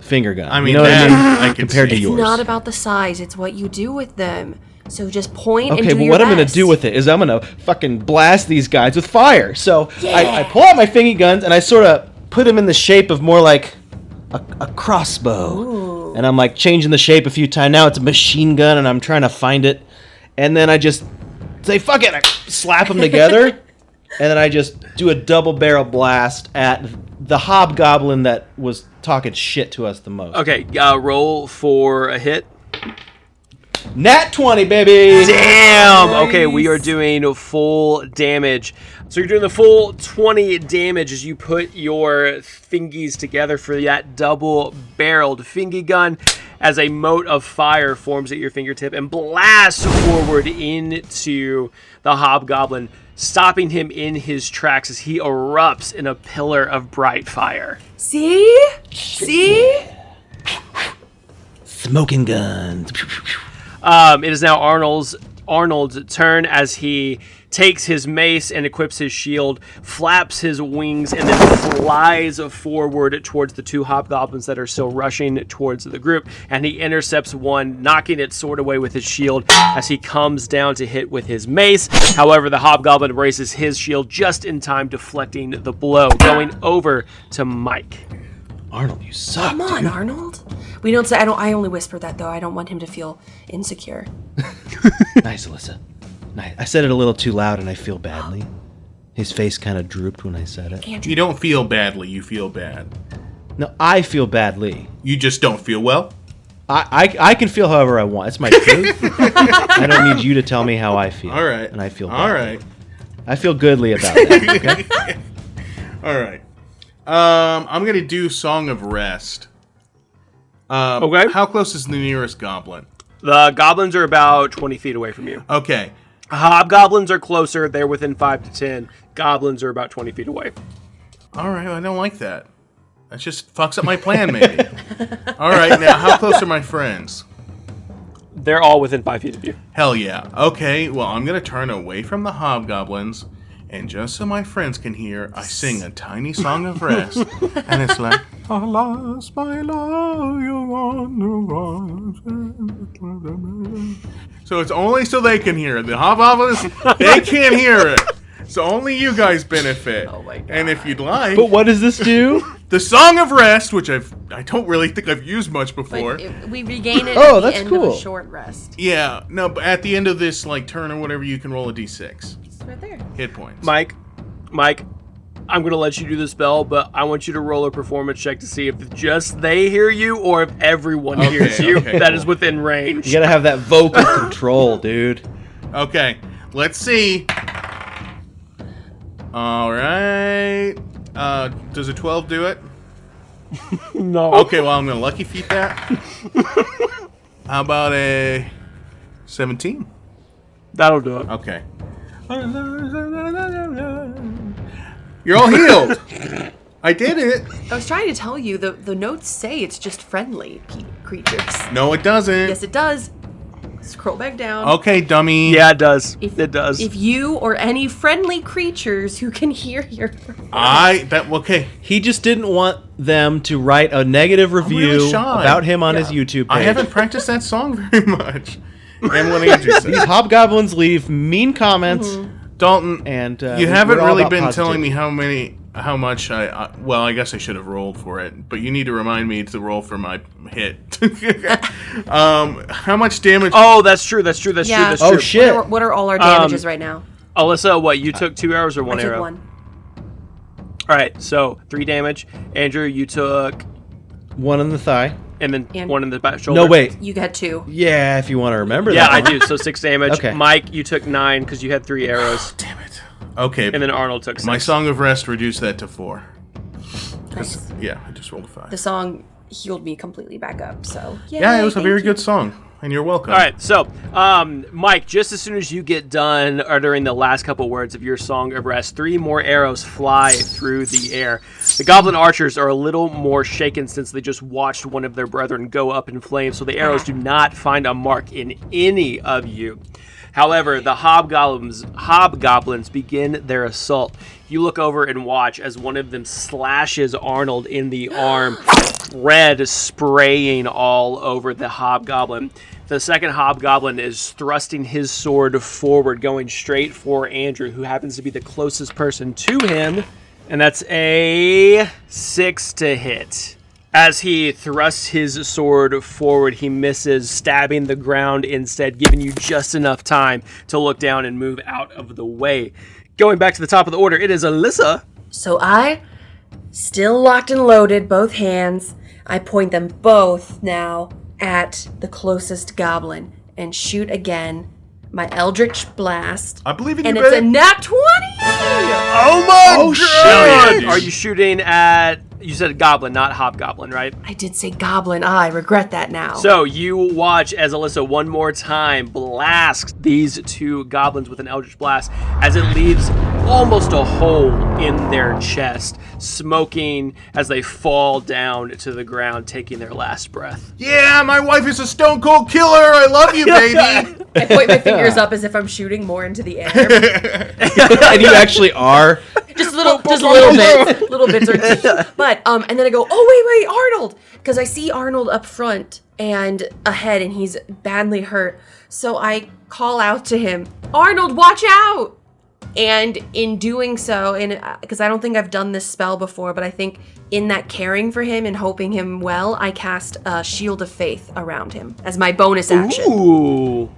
finger gun. I mean, you know what I that mean? I can Compared see. to yours. It's not about the size, it's what you do with them. So just point and Okay, do but your what I'm gonna best. do with it is I'm gonna fucking blast these guys with fire. So Yeah. I pull out my fingy guns and I sort of put them in the shape of more like a crossbow. Ooh. And I'm like changing the shape a few times. Now it's a machine gun and I'm trying to find it. And then I just say, fuck it, I slap them together. And then I just do a double barrel blast at the hobgoblin that was talking shit to us the most. Okay, roll for a hit. Nat 20, baby! Damn! Okay, we are doing full damage. So you're doing the full 20 damage as you put your fingies together for that double-barreled fingy gun as a mote of fire forms at your fingertip and blasts forward into the hobgoblin, stopping him in his tracks as he erupts in a pillar of bright fire. See? See? Smoking guns. It is now Arnold's turn as he takes his mace and equips his shield, flaps his wings, and then flies forward towards the two hobgoblins that are still rushing towards the group. And he intercepts one, knocking its sword away with his shield as he comes down to hit with his mace. However, the hobgoblin raises his shield just in time, deflecting the blow, going over to Mike. Arnold, you suck. Come on, Arnold. We don't say. I only whisper that though. I don't want him to feel insecure. Nice, Alyssa. Nice. I said it a little too loud and I feel badly. His face kind of drooped when I said it. You don't feel badly, you feel bad. No, I feel badly. You just don't feel well? I can feel however I want. It's my truth. I don't need you to tell me how I feel. All right. And I feel All badly. right. I feel goodly about that. Okay? All right. I'm going to do Song of Rest. Okay. How close is the nearest goblin? The goblins are about 20 feet away from you. Okay. Hobgoblins are closer. They're within 5 to 10. Goblins are about 20 feet away. All right. I don't like that. That just fucks up my plan, maybe. All right. Now, how close are my friends? They're all within 5 feet of you. Hell yeah. Okay. Well, I'm going to turn away from the hobgoblins. And just so my friends can hear, I sing a tiny song of rest. And it's like, alas, my love, you on the run. So it's only so they can hear it. The hobgoblins, they can't hear it. So only you guys benefit. Oh my God. And if you'd like, But what does this do? the Song of Rest, which I don't really think I've used much before. But we regain it Oh, at the that's end cool. of a short rest. Yeah, no, but at the end of this turn or whatever, you can roll a d6 It's right there. hit points. Mike, I'm going to let you do the spell, but I want you to roll a performance check to see if just they hear you or if everyone hears you okay, that cool. is within range. You gotta have that vocal control, dude. Okay, let's see. All right. Does a 12 do it? No. Okay, well, I'm going to lucky feat that. How about a 17? That'll do it. Okay. You're all healed. I did it. I was trying to tell you, the notes say it's just friendly creatures. No, it doesn't. Yes, it does. Scroll back down. Okay, dummy. Yeah, it does. If, It does. If you or any friendly creatures who can hear your Okay. He just didn't want them to write a negative review really shy. about him on his YouTube page. I haven't practiced that song very much. And what Andrew These said. hobgoblins leave mean comments, Dalton, and you haven't we're all really about been positivity. telling me how much well, I guess I should have rolled for it, but you need to remind me to roll for my hit. How much damage? Oh, that's true. That's true. That's Yeah. true. That's Oh true. shit! What are all our damages right now? Alyssa, what? You took 2 arrows or one I took arrow? one. All right, so 3 damage. Andrew, you took, One in the thigh. and then And- one in the back shoulder. No, wait. You got 2. Yeah, if you want to remember Yeah, that. I do. So 6 damage. Okay. Mike, you took 9 because you had 3 arrows, Damn it. Okay, and then Arnold took 6. my Song of Rest reduced that to 4. Nice. Yeah, I just rolled a 5. The song healed me completely back up. So Yeah, it was a very thank you. good song. and you're welcome. All right, so, Mike, just as soon as you get done uttering the last couple words of your Song of Rest, 3 more arrows fly through the air. The goblin archers are a little more shaken since they just watched one of their brethren go up in flames, so the arrows do not find a mark in any of you. However, the hobgoblins begin their assault. You look over and watch as one of them slashes Arnold in the arm, red spraying all over the hobgoblin. The second hobgoblin is thrusting his sword forward, going straight for Andrew, who happens to be the closest person to him, and that's a 6 to hit. As he thrusts his sword forward, he misses, stabbing the ground instead, giving you just enough time to look down and move out of the way. Going back to the top of the order, it is Alyssa. So I, still locked and loaded, both hands, I point them both now at the closest goblin and shoot again my Eldritch Blast. I believe in you, and it's babe. a nat 20! Oh my god! shit! Are you shooting at... You said goblin, not hobgoblin, right? I did say goblin. I regret that now. So you watch as Alyssa one more time blasts these 2 goblins with an Eldritch Blast as it leaves almost a hole in their chest, smoking as they fall down to the ground, taking their last breath. Yeah, my wife is a stone cold killer. I love you, baby. I point my fingers up as if I'm shooting more into the air. And you actually are. Just little bits or two. But and then I go, oh wait, Arnold, because I see Arnold up front and ahead, and he's badly hurt. So I call out to him, Arnold, watch out! And in doing so, and because I don't think I've done this spell before, but I think in that caring for him and hoping him well, I cast a Shield of Faith around him as my bonus action. Ooh.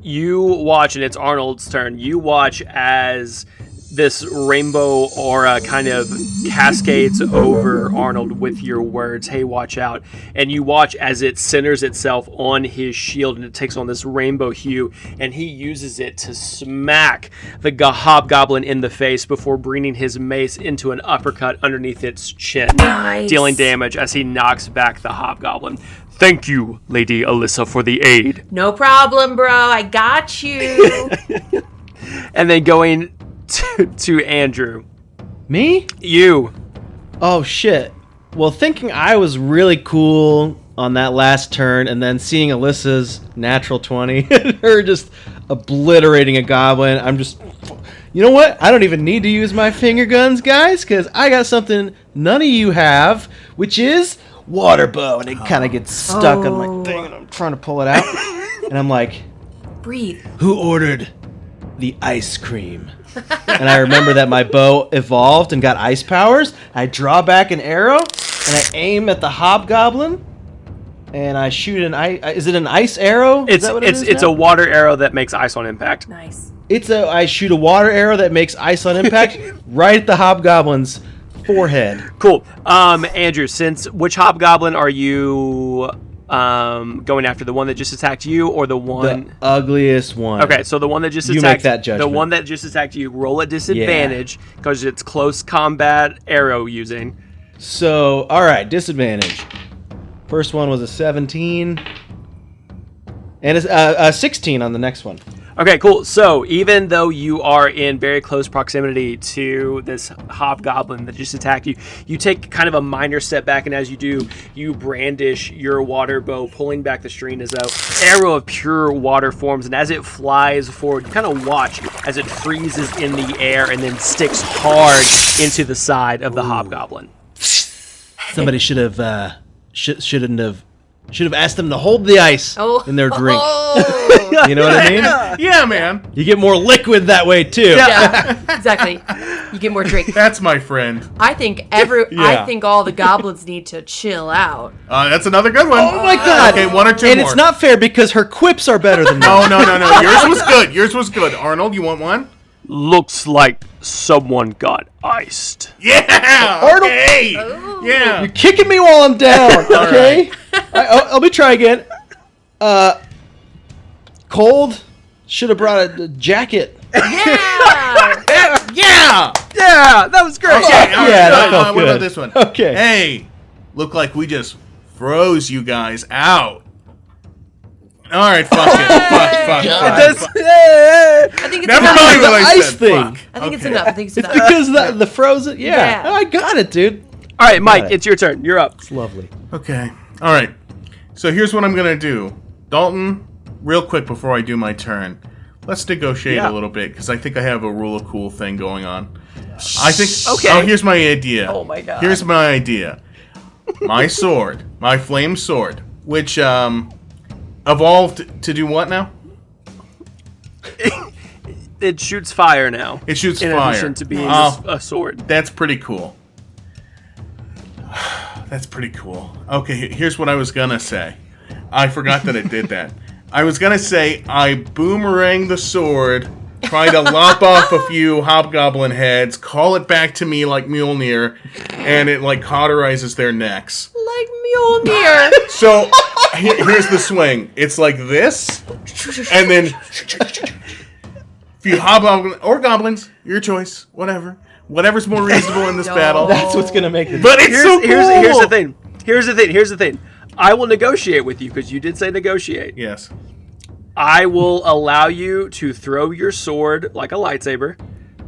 You watch, and it's Arnold's turn. You watch as this rainbow aura kind of cascades over Arnold with your words, hey, watch out. And you watch as it centers itself on his shield, and it takes on this rainbow hue, and he uses it to smack the hobgoblin in the face before bringing his mace into an uppercut underneath its chin, Nice. dealing damage as he knocks back the hobgoblin. Thank you, Lady Alyssa, for the aid. No problem, bro. I got you. And then going to Andrew. Me? You. Oh, shit. Well, thinking I was really cool on that last turn, and then seeing Alyssa's natural 20, and her just obliterating a goblin, I'm just... You know what? I don't even need to use my finger guns, guys, because I got something none of you have, which is water bow. And it kind of gets stuck on my thing, and I'm trying to pull it out. And I'm like... Breathe. Who ordered the ice cream? And I remember that my bow evolved and got ice powers. I draw back an arrow, and I aim at the hobgoblin, and I shoot an ice... Is it an ice arrow? Is that what it is It's now? a water arrow that makes ice on impact. Nice. I shoot a water arrow that makes ice on impact right at the hobgoblin's forehead. Cool. Andrew, which hobgoblin are you going after? The one that just attacked you, or the one... The ugliest one. Okay, so the one that just You attacked... make that judgment. The one that just attacked you, roll at disadvantage, because it's close combat arrow using. So, alright, disadvantage. First one was a 17. And a 16 on the next one. Okay, cool. So even though you are in very close proximity to this hobgoblin that just attacked you, you take kind of a minor step back, and as you do, you brandish your water bow, pulling back the string as an arrow of pure water forms, and as it flies forward, you kind of watch as it freezes in the air and then sticks hard into the side of the hobgoblin. Somebody should have asked them to hold the ice in their drink. You know what I mean? Yeah, man. You get more liquid that way too. Yeah, exactly. You get more drink. That's my friend. I think I think all the goblins need to chill out. That's another good one. Oh my god. Okay, one or two and more. it's not fair because her quips are better than No, mine. no. Yours was good. Yours was good. Arnold, you want one? Looks like someone got iced. Yeah. Arnold. Okay. Yeah. You're kicking me while I'm down, okay? Let me try again. Cold. Should have brought a jacket. Yeah. Yeah. Yeah, that was great. Okay. Yeah, that felt what about good. this one? Okay. Hey, look like we just froze you guys out. All right, fuck it. Fuck. I think it's Never enough. mind what I ice said. thing. Fuck. I think it's Okay. enough. I think it's enough. Because the frozen. Yeah. Yeah. I got it, dude. All right, Mike, Got it. it's your turn. You're up. It's lovely. Okay. All right. So here's what I'm gonna do, Dalton. Real quick before I do my turn, let's negotiate Yeah. a little bit because I think I have a rule of cool thing going on. I think. Okay. Oh, here's my idea. Oh my God. Here's my idea. My sword, my flame sword, which evolved to do what now? It shoots fire now. It shoots in fire. addition to being Oh. a sword. That's pretty cool. That's pretty cool. Okay, here's what I was gonna say. I forgot that it did that. I was gonna say I boomerang the sword, try to lop off a few hobgoblin heads, call it back to me like Mjolnir, and it like cauterizes their necks. Like Mjolnir. So here's the swing. It's like this, and then few hobgoblins or goblins, your choice, whatever's more reasonable in this battle. That's what's gonna make it. But it's so cool. Here's the thing. Here's the thing. I will negotiate with you because you did say negotiate. Yes. I will allow you to throw your sword like a lightsaber.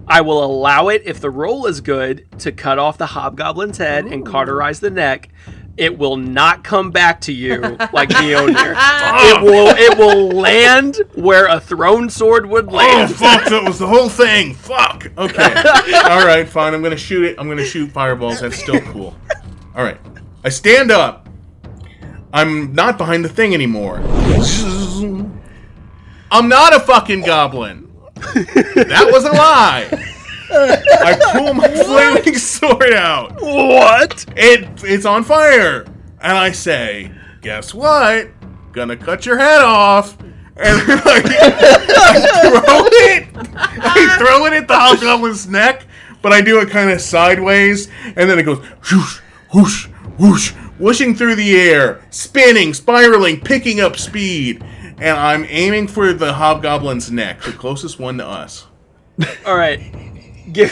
I will allow it, if the roll is good, to cut off the hobgoblin's head and cauterize the neck. It will not come back to you like Mjolnir. It will land where a thrown sword would Oh land. fuck! That was the whole thing. Fuck. Okay. All right. Fine. I'm gonna shoot it. I'm gonna shoot fireballs. That's still cool. All right. I stand up. I'm not behind the thing anymore. I'm not a fucking goblin. That was a lie. I pull my flaming sword out. What? It's on fire. And I say, guess what? Gonna cut your head off. And I throw it at the hobgoblin's neck, but I do it kind of sideways, and then it goes whoosh, whoosh, whoosh, whooshing through the air, spinning, spiraling, picking up speed. And I'm aiming for the hobgoblin's neck, the closest one to us. All right. Give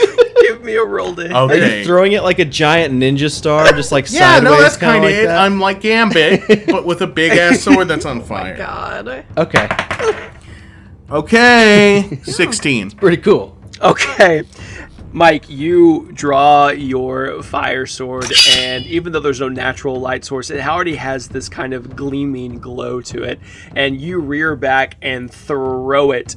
me a roll to hit. Are Okay. you throwing it like a giant ninja star, just like Yeah, sideways? no, that's kind of like it. that? I'm like Gambit, but with a big ass sword that's on fire. God. Okay, Okay, 16. pretty cool. Okay. Mike, you draw your fire sword, and even though there's no natural light source, it already has this kind of gleaming glow to it. And you rear back and throw it.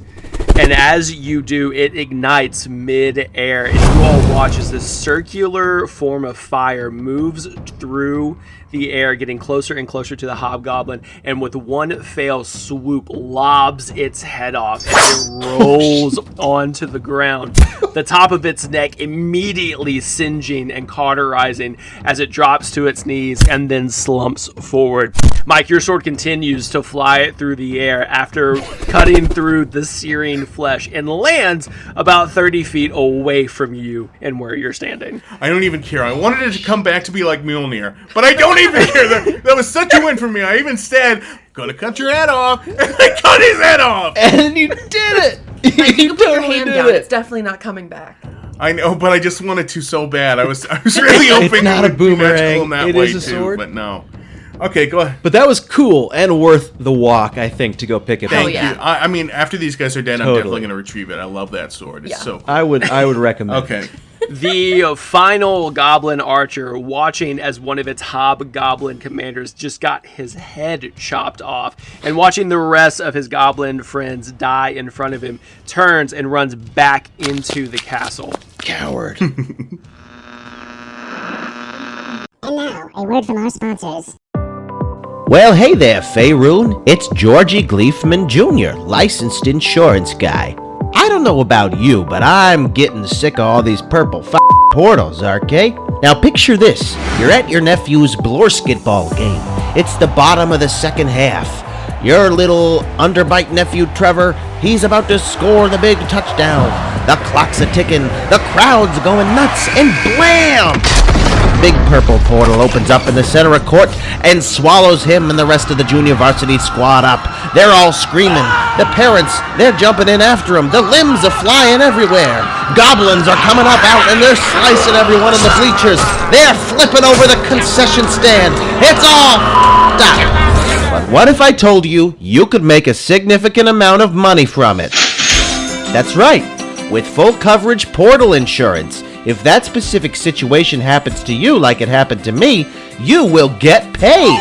And as you do, it ignites mid-air. And you all watch as this circular form of fire moves through the air, getting closer and closer to the hobgoblin, and with one fell swoop lobs its head off as it rolls onto the ground, the top of its neck immediately singeing and cauterizing as it drops to its knees and then slumps forward. Mike, your sword continues to fly through the air after cutting through the searing flesh and lands about 30 feet away from you and where you're standing. I don't even care. I wanted it to come back to be like Mjolnir, but I don't even care. That was such a win for me. I even said, gonna cut your head off, and I cut his head off. And you did it. You put your hand down. It's definitely not coming back. I know, but I just wanted to so bad. I was really hoping It's not it a would be magical in boomerang. that It way is a too, sword. but no. Okay, go ahead. But that was cool and worth the walk, I think, to go pick it Thank up. yeah. you. I mean, after these guys are dead, I'm Totally. definitely gonna retrieve it. I love that sword. It's Yeah. so I would recommend. okay. The final goblin archer, watching as one of its hobgoblin commanders just got his head chopped off, and watching the rest of his goblin friends die in front of him, turns and runs back into the castle. Coward. And now, a word from our sponsors. Well, hey there, Faerun. It's Georgie Gleefman Jr., licensed insurance guy. I don't know about you, but I'm getting sick of all these purple portals, okay? Now picture this. You're at your nephew's Blorskitball game. It's the bottom of the second half. Your little underbite nephew, Trevor, he's about to score the big touchdown. The clock's a-ticking, the crowd's going nuts, and blam! Big purple portal opens up in the center of court and swallows him and the rest of the junior varsity squad up. They're all screaming. The parents, they're jumping in after him. The limbs are flying everywhere. Goblins are coming up out and they're slicing everyone in the bleachers. They're flipping over the concession stand. It's all up. But What if I told you you could make a significant amount of money from it? That's right. With full coverage portal insurance, if that specific situation happens to you like it happened to me, you will get paid.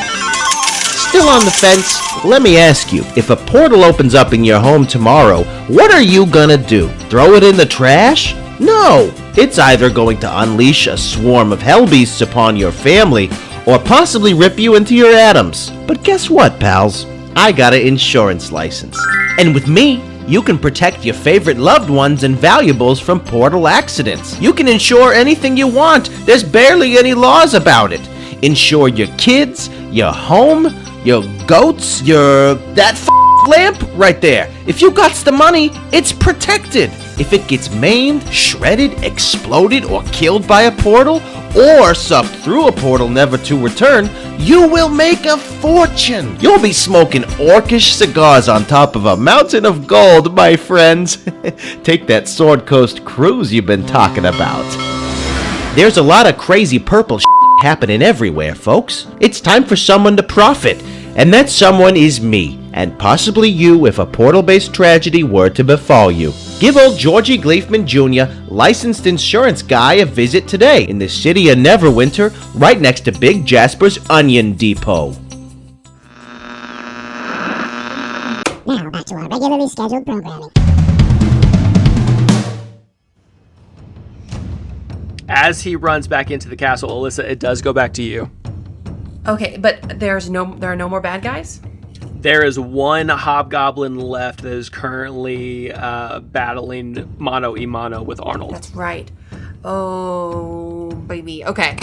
Still on the fence? Let me ask you, if a portal opens up in your home tomorrow, what are you gonna do? Throw it in the trash? No! It's either going to unleash a swarm of hellbeasts upon your family, or possibly rip you into your atoms. But guess what, pals? I got an insurance license. And with me, you can protect your favorite loved ones and valuables from portal accidents. You can insure anything you want. There's barely any laws about it. Insure your kids, your home, your goats, that lamp right there. If you got the money, it's protected. If it gets maimed, shredded, exploded, or killed by a portal, or sucked through a portal never to return, you will make a fortune. You'll be smoking orcish cigars on top of a mountain of gold, my friends. Take that Sword Coast cruise you've been talking about. There's a lot of crazy purple happening everywhere, folks. It's time for someone to profit, and that someone is me, and possibly you if a portal-based tragedy were to befall you. Give old Georgie Gleifman Jr., licensed insurance guy, a visit today in the city of Neverwinter, right next to Big Jasper's Onion Depot. Now back to our regularly scheduled programming. As he runs back into the castle, Alyssa, it does go back to you. Okay, but there are no more bad guys? There is one hobgoblin left that is currently battling mano-a-mano with Arnold. That's right. Oh, baby. Okay.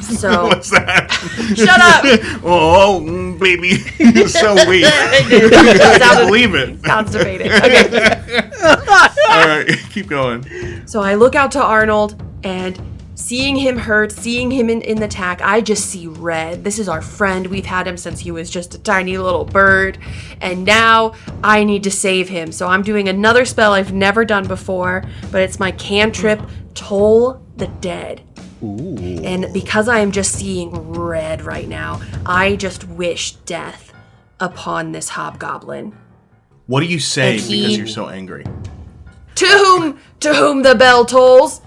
So What's that? Shut up! Oh, baby. So weak. I can't believe it. Constipated. Okay. All right, keep going. So I look out to Arnold, and seeing him hurt, seeing him in the attack, I just see red. This is our friend. We've had him since he was just a tiny little bird. And now I need to save him. So I'm doing another spell I've never done before, but it's my cantrip, Toll the Dead. Ooh. And because I am just seeing red right now, I just wish death upon this hobgoblin. What do you say And because you're so angry? To whom the bell tolls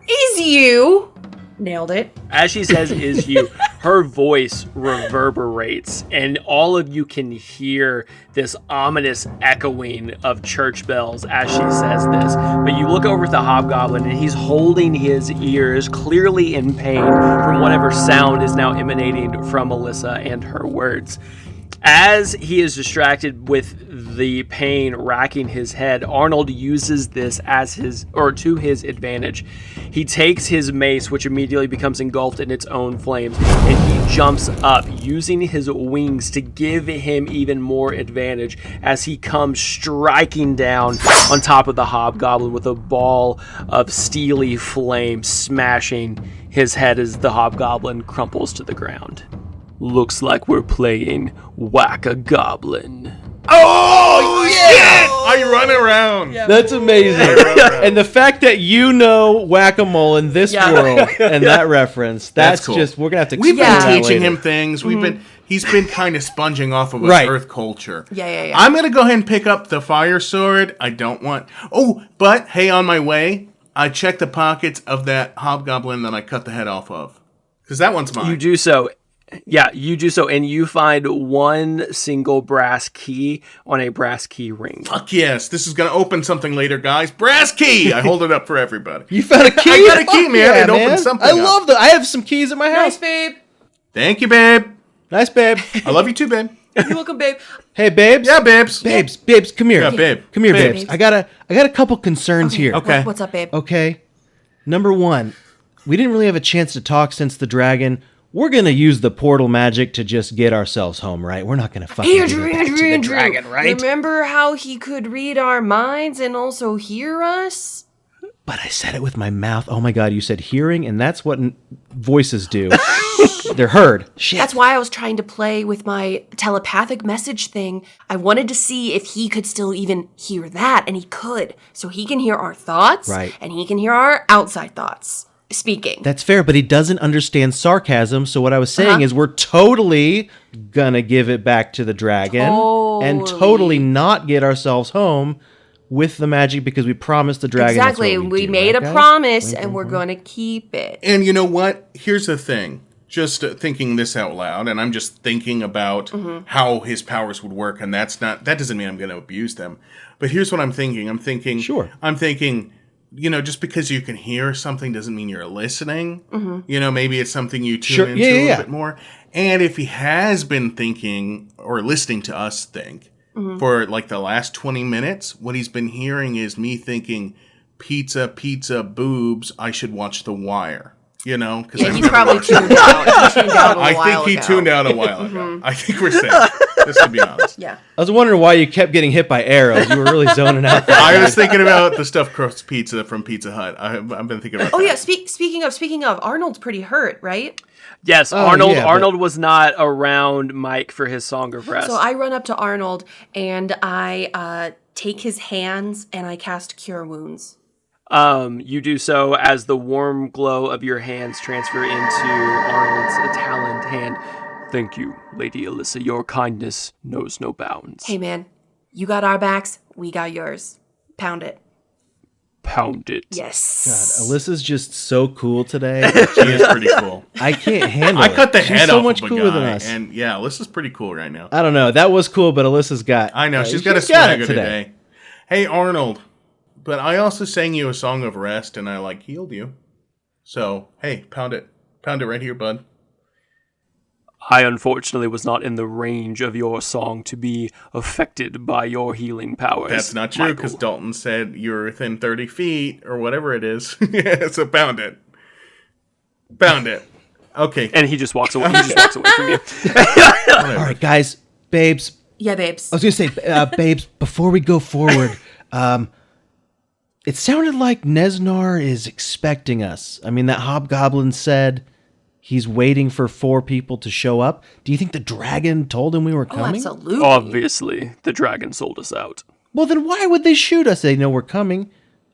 is you. Nailed it. As she says is you, her voice reverberates, and all of you can hear this ominous echoing of church bells as she says this. But you look over at the hobgoblin, and he's holding his ears, clearly in pain from whatever sound is now emanating from Alyssa and her words. As he is distracted with the pain racking his head, Arnold uses this as to his advantage. He takes his mace, which immediately becomes engulfed in its own flames, and he jumps up, using his wings to give him even more advantage as he comes striking down on top of the hobgoblin with a ball of steely flame, smashing his head as the hobgoblin crumples to the ground. Looks like we're playing Whack-A-Goblin. Oh, yeah! I run around. That's amazing. And the fact that you know Whack-A-Mole in this world and that reference, that's cool. just, we're going to have to We've explain been that teaching later. him things. He's been kind of sponging off of us Right. Earth culture. Yeah. I'm going to go ahead and pick up the fire sword. I don't want... Oh, but hey, on my way, I checked the pockets of that hobgoblin that I cut the head off of. Because that one's mine. You do so. Yeah, you do so, and you find one single brass key on a brass key ring. Fuck yes. This is going to open something later, guys. Brass key! I hold it up for everybody. You found a key? I got a key, Fuck man. yeah, It opened something I up. love that. I have some keys at my house. Nice, babe. Thank you, babe. Nice, babe. I love you too, babe. You're welcome, babe. Hey, babes. Yeah, babes. Babes, come here. Yeah, babe. Come here, Babe. babes. I got a couple concerns here. Okay. What's up, babe? Okay. Number one, we didn't really have a chance to talk since the dragon. We're going to use the portal magic to just get ourselves home, right? We're not going to fucking give it back to the dragon, right? Remember how he could read our minds and also hear us? But I said it with my mouth. Oh my god, you said hearing, and that's what voices do. They're heard. Shit. That's why I was trying to play with my telepathic message thing. I wanted to see if he could still even hear that, and he could. So he can hear our thoughts, Right. and he can hear our outside thoughts. speaking. That's fair, but he doesn't understand sarcasm. So what I was saying is we're totally gonna give it back to the dragon and totally not get ourselves home with the magic because we promised the dragon. Exactly. That's what we do, made right, a guys? promise and we're going to keep it. And you know what? Here's the thing. Just thinking this out loud, and I'm just thinking about how his powers would work, and that doesn't mean I'm going to abuse them. But here's what I'm thinking. I'm thinking, just because you can hear something doesn't mean you're listening. Maybe it's something you tune into a little bit more. And if he has been thinking or listening to us think for like the last 20 minutes, what he's been hearing is me thinking, pizza, boobs, I should watch The Wire. He probably tuned out. I think he tuned out a while ago. I think we're safe. Just to be honest. Yeah. I was wondering why you kept getting hit by arrows. You were really zoning out. I was thinking about the stuffed crust pizza from Pizza Hut. I've been thinking about. Oh yeah. Speaking of, Arnold's pretty hurt, right? Yes, Arnold was not around Mike for his Song of Rest. So I run up to Arnold and I take his hands and I cast Cure Wounds. You do so as the warm glow of your hands transfer into Arnold's taloned hand. Thank you, Lady Alyssa. Your kindness knows no bounds. Hey man, you got our backs, we got yours. Pound it. Pound it. Yes. God, Alyssa's just so cool today. She is pretty cool. I can't handle it. I cut the head so off much of a cooler guy, than us. and yeah, Alyssa's pretty cool right now. I don't know. That was cool, but Alyssa's got. I know she's got a swagger today. Hey Arnold, but I also sang you a song of rest, and I healed you. So hey, pound it right here, bud. I unfortunately was not in the range of your song to be affected by your healing powers. That's not true, because Dalton said you're within 30 feet, or whatever it is. So pound it. Pound it. Okay. And he just walks away. From you. All right, guys. Babes. Yeah, babes. I was going to say, babes, before we go forward, it sounded like Neznar is expecting us. I mean, that hobgoblin said he's waiting for 4 people to show up. Do you think the dragon told him we were coming? Absolutely. Obviously, the dragon sold us out. Well, then why would they shoot us? They know we're coming.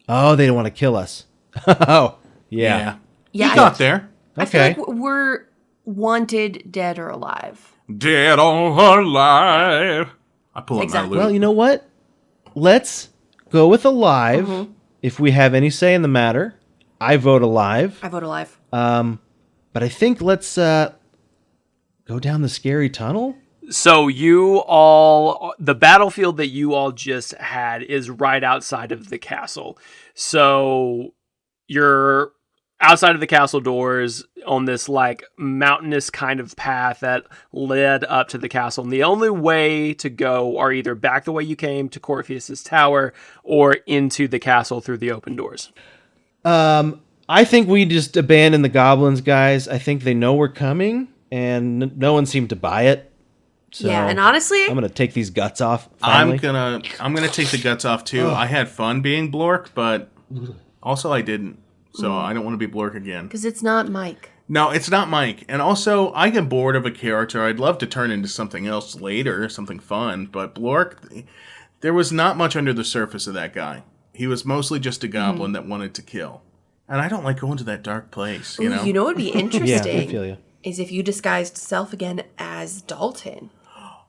Oh, they don't want to kill us. Oh, yeah. You got there. I feel like we're wanted dead or alive. Dead or alive. I pull up my loot. Well, you know what? Let's go with alive. If we have any say in the matter, I vote alive. I vote alive. But I think let's go down the scary tunnel. So the battlefield that you all just had is right outside of the castle. So you're outside of the castle doors on this mountainous kind of path that led up to the castle. And the only way to go are either back the way you came to Corpheus's tower or into the castle through the open doors. I think we just abandon the goblins, guys. I think they know we're coming, and no one seemed to buy it. So yeah, and honestly, I'm gonna take these guts off. Finally. I'm gonna take the guts off too. I had fun being Blork, but also I didn't. So I don't want to be Blork again. Because it's not Mike. No, it's not Mike. And also, I get bored of a character. I'd love to turn into something else later, something fun. But Blork, there was not much under the surface of that guy. He was mostly just a goblin that wanted to kill. And I don't like going to that dark place, you know? You know what would be interesting? Yeah, I feel you. Is if you disguised self again as Dalton.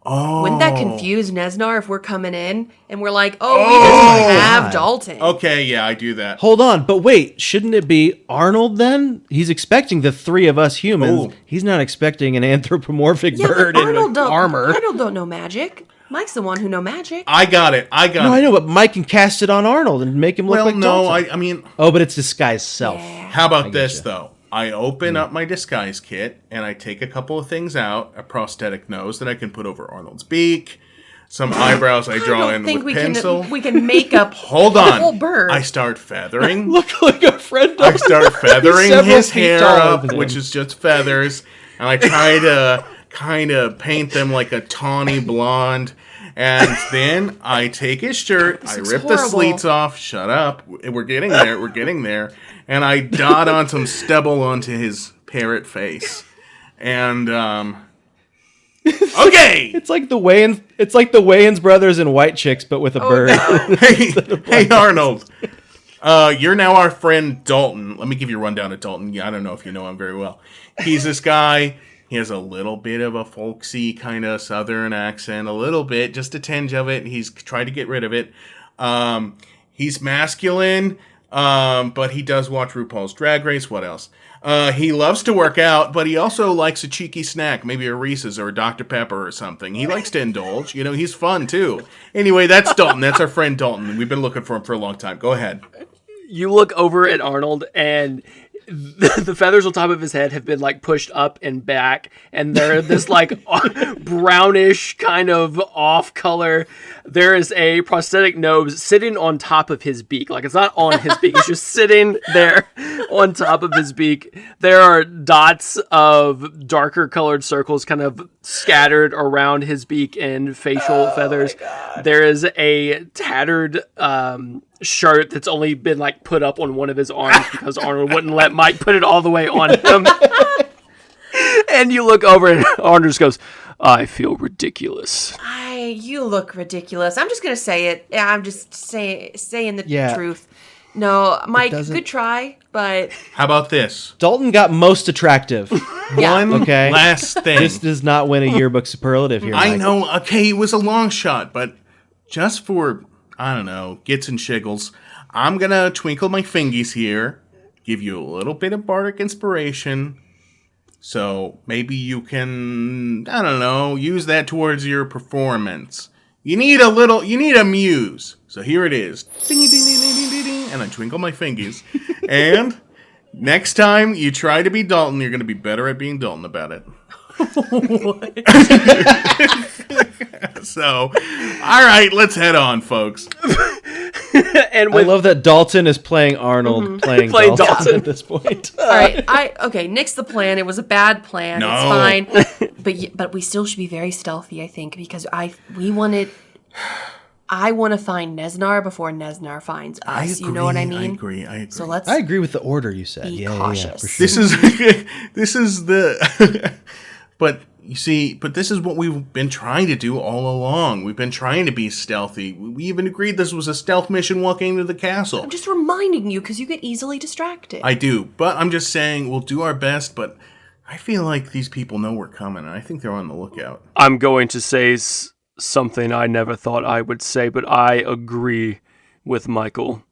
Oh. Wouldn't that confuse Neznar if we're coming in and we're like, we just have Dalton? Okay, yeah, I do that. Hold on, but wait, shouldn't it be Arnold then? He's expecting the 3 of us humans. Ooh. He's not expecting an anthropomorphic Yeah, bird but in armor. Arnold don't know magic. Mike's the one who know magic. I got it. No, I know, but Mike can cast it on Arnold and make him look like Dalton. I mean... Oh, but it's disguised self. Yeah. How about this, though? I open up my disguise kit, and I take a couple of things out. A prosthetic nose that I can put over Arnold's beak. Some eyebrows I draw in with pencil. We can make up Hold a on. whole bird. I start feathering. Look like a friend. I start feathering his hair taller up, than him. which is just feathers. And I try to kind of paint them like a tawny blonde. And then I take his shirt, I rip the sleeves off. Shut up. We're getting there. And I dot on some stubble onto his parrot face. And, okay! It's like the Wayans brothers and White Chicks, but with a bird. No. Hey Arnold. You're now our friend Dalton. Let me give you a rundown of Dalton. Yeah, I don't know if you know him very well. He's this guy. He has a little bit of a folksy kind of southern accent, a little bit, just a tinge of it. He's tried to get rid of it. He's masculine, but he does watch RuPaul's Drag Race. What else? He loves to work out, but he also likes a cheeky snack, maybe a Reese's or a Dr. Pepper or something. He likes to indulge. He's fun, too. Anyway, that's Dalton. That's our friend Dalton. We've been looking for him for a long time. Go ahead. You look over at Arnold, and the feathers on top of his head have been like pushed up and back, and they're this like brownish kind of off color. There is a prosthetic nose sitting on top of his beak. Like, it's not on his beak, it's just sitting there on top of his beak. There are dots of darker colored circles kind of scattered around his beak and facial feathers. There is a tattered shirt that's only been like put up on one of his arms because Arnold wouldn't let Mike put it all the way on him. And you look over and Arnold just goes, I feel ridiculous. You look ridiculous. I'm just going to say it. I'm just saying the truth. No, Mike, good try, but... How about this? Dalton got most attractive. One last thing. This does not win a yearbook superlative here, I Mike. know, okay, it was a long shot, but just for, I don't know, gits and shiggles, I'm going to twinkle my fingies here, give you a little bit of bardic inspiration, so maybe you can, I don't know, use that towards your performance. You need a muse. So here it is. Ding, ding, ding, ding, ding, ding, and I twinkle my fingies. And next time you try to be Dalton, you're going to be better at being Dalton about it. So, all right, let's head on, folks. And I love that Dalton is playing Arnold, playing Dalton at this point. All right, nix the plan. It was a bad plan. No. It's fine. But we still should be very stealthy, I think, because I want to find Neznar before Neznar finds us. You know what I mean? I agree. So let's. I agree with the order you said. Be cautious. For sure. This is the. But you see, this is what we've been trying to do all along. We've been trying to be stealthy. We even agreed this was a stealth mission walking into the castle. I'm just reminding you because you get easily distracted. I do, but I'm just saying we'll do our best. But I feel like these people know we're coming, and I think they're on the lookout. I'm going to say something I never thought I would say, but I agree with Michael.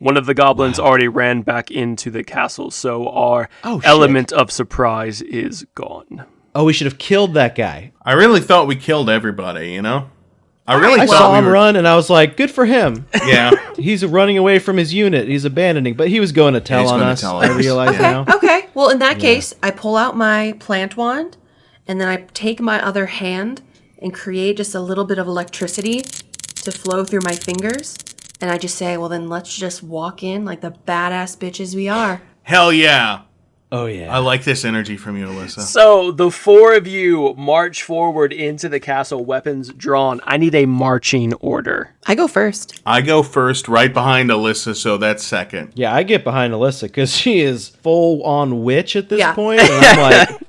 One of the goblins already ran back into the castle, so our element of surprise is gone. Oh, we should have killed that guy. I really thought we killed everybody, I saw him run, and I was like, good for him. Yeah. He's running away from his unit. He's abandoning, but he was going to tell on us. I realize now. Okay. Well, in that case, I pull out my plant wand, and then I take my other hand and create just a little bit of electricity to flow through my fingers. And I just say, well, then let's just walk in like the badass bitches we are. Hell yeah. Oh, yeah. I like this energy from you, Alyssa. So the four of you march forward into the castle, weapons drawn. I need a marching order. I go first. I go first, right behind Alyssa, so that's second. Yeah, I get behind Alyssa because she is full-on witch at this point. And I'm like,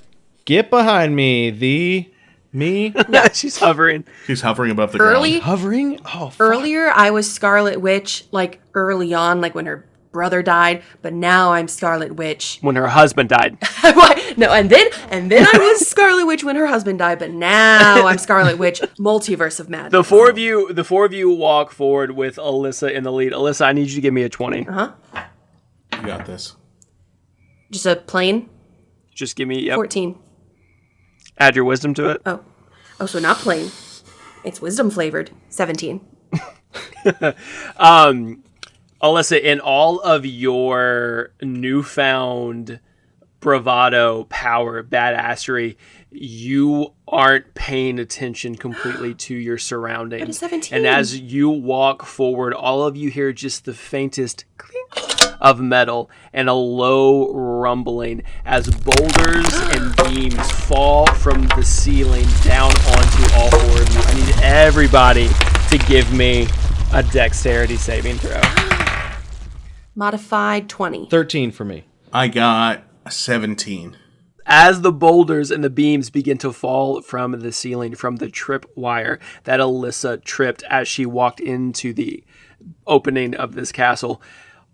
get behind me, me. She's hovering. She's hovering above the ground. Hovering? Oh, fuck. Earlier, I was Scarlet Witch, like early on, like when her brother died, but now I'm Scarlet Witch. When her husband died. No, and then I was Scarlet Witch when her husband died, but now I'm Scarlet Witch, multiverse of madness. The four of you walk forward with Alyssa in the lead. Alyssa, I need you to give me a 20. Uh-huh. You got this. Just a plain? Just give me 14. Add your wisdom to it. Oh, so not plain. It's wisdom flavored. 17. Alyssa, in all of your newfound bravado, power, badassery, you aren't paying attention completely to your surroundings. But it's 17. And as you walk forward, all of you hear just the faintest clink of metal and a low rumbling as boulders and beams fall from the ceiling down onto all four of you. I need everybody to give me a dexterity saving throw. Modified 20. 13 for me. I got a 17. As the boulders and the beams begin to fall from the ceiling, from the trip wire that Alyssa tripped as she walked into the opening of this castle,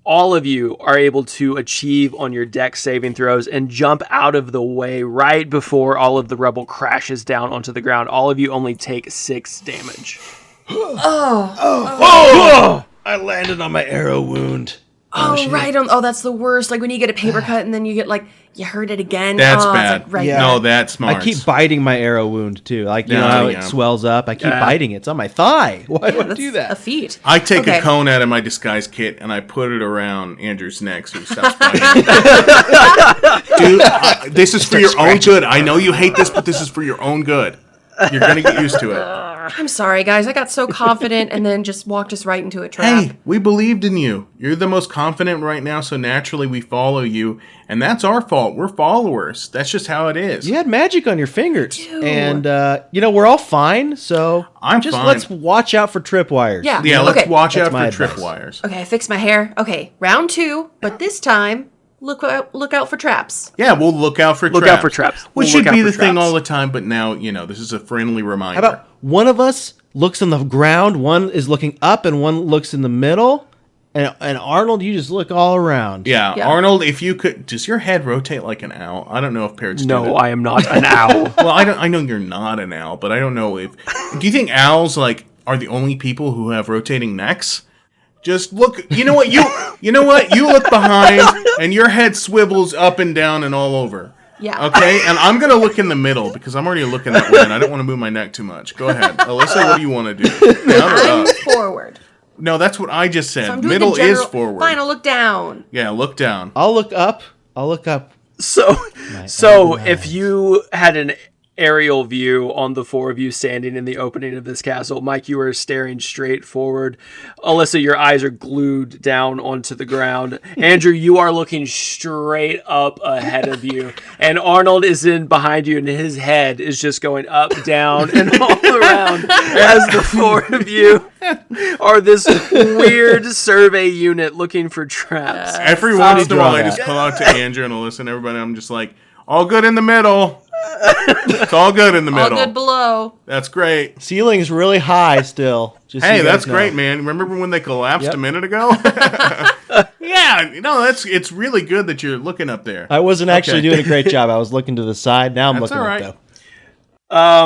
all of you are able to achieve on your dex saving throws and jump out of the way right before all of the rubble crashes down onto the ground. All of you only take 6 damage. Oh! I landed on my arrow wound. Oh, right. That's the worst. Like when you get a paper cut and then you get you hurt it again. That's it's bad. like, right Yeah. there. No, that's smart. I keep biting my arrow wound too. Like you Yeah, know how yeah. it swells up. I keep biting it. It's on my thigh. Why would I That's do that? a feat. I take Okay. a cone out of my disguise kit and I put it around Andrew's neck so he stops biting. Dude, this is for your own good. I know you hate this, but this is for your own good. You're gonna get used to it. I'm sorry, guys. I got so confident and then just walked us right into a trap. Hey, we believed in you. You're the most confident right now, so naturally we follow you, and that's our fault. We're followers. That's just how it is. You had magic on your fingers, Dude. and we're all fine. So I'm just fine. let's watch out for tripwires. Yeah. Yeah, let's Okay. watch That's out my for advice. tripwires. Okay, I fixed my hair. Okay, round 2, but this time, look out for traps. Yeah, we'll look out for Look traps. out for traps. Which We'll should look be out the for thing traps. all the time, but now, this is a friendly reminder. How about one of us looks on the ground, one is looking up, and one looks in the middle, and Arnold, you just look all around. Yeah, Yeah. Arnold, if you could, does your head rotate like an owl? I don't know if parrots do No, that. I am not an owl. Well, I know you're not an owl, but I don't know if. Do you think owls are the only people who have rotating necks? Just look. You know what? You know what? You look behind, and your head swivels up and down and all over. Yeah. Okay, and I'm gonna look in the middle because I'm already looking that way, and I don't want to move my neck too much. Go ahead, Alyssa. What do you want to do? Down or I'm up? forward. No, that's what I just said. So I'm doing Middle the general, is forward. Fine, I'll look down. Yeah, look down. I'll look up. So if you had an aerial view on the 4 of you standing in the opening of this castle, Mike, you are staring straight forward. Alyssa, your eyes are glued down onto the ground. Andrew, you are looking straight up ahead of you. And Arnold is in behind you, and his head is just going up, down, and all around as the 4 of you are this weird survey unit looking for traps. Every Somebody once in a while, draw I that. just call out to Andrew and Alyssa and everybody. I'm just like, all good in the middle. It's all good in the All middle. good below. That's great. Ceiling's really high still. Just so Hey, you guys that's know. great, man. Remember when they collapsed Yep. a minute ago? Yeah, it's really good that you're looking up there. I wasn't actually Okay. doing a great job. I was looking to the side. Now I'm That's looking all up right.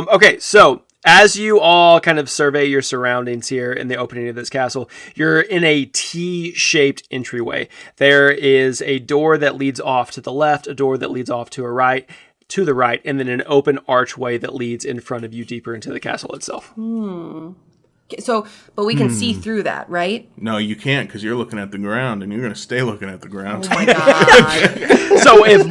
though. Okay, so as you all kind of survey your surroundings here in the opening of this castle, you're in a T-shaped entryway. There is a door that leads off to the left, a door that leads off to the right, and then an open archway that leads in front of you deeper into the castle itself. Okay, so, but we can see through that, right? No, you can't because you're looking at the ground and you're going to stay looking at the ground. Oh my god. So if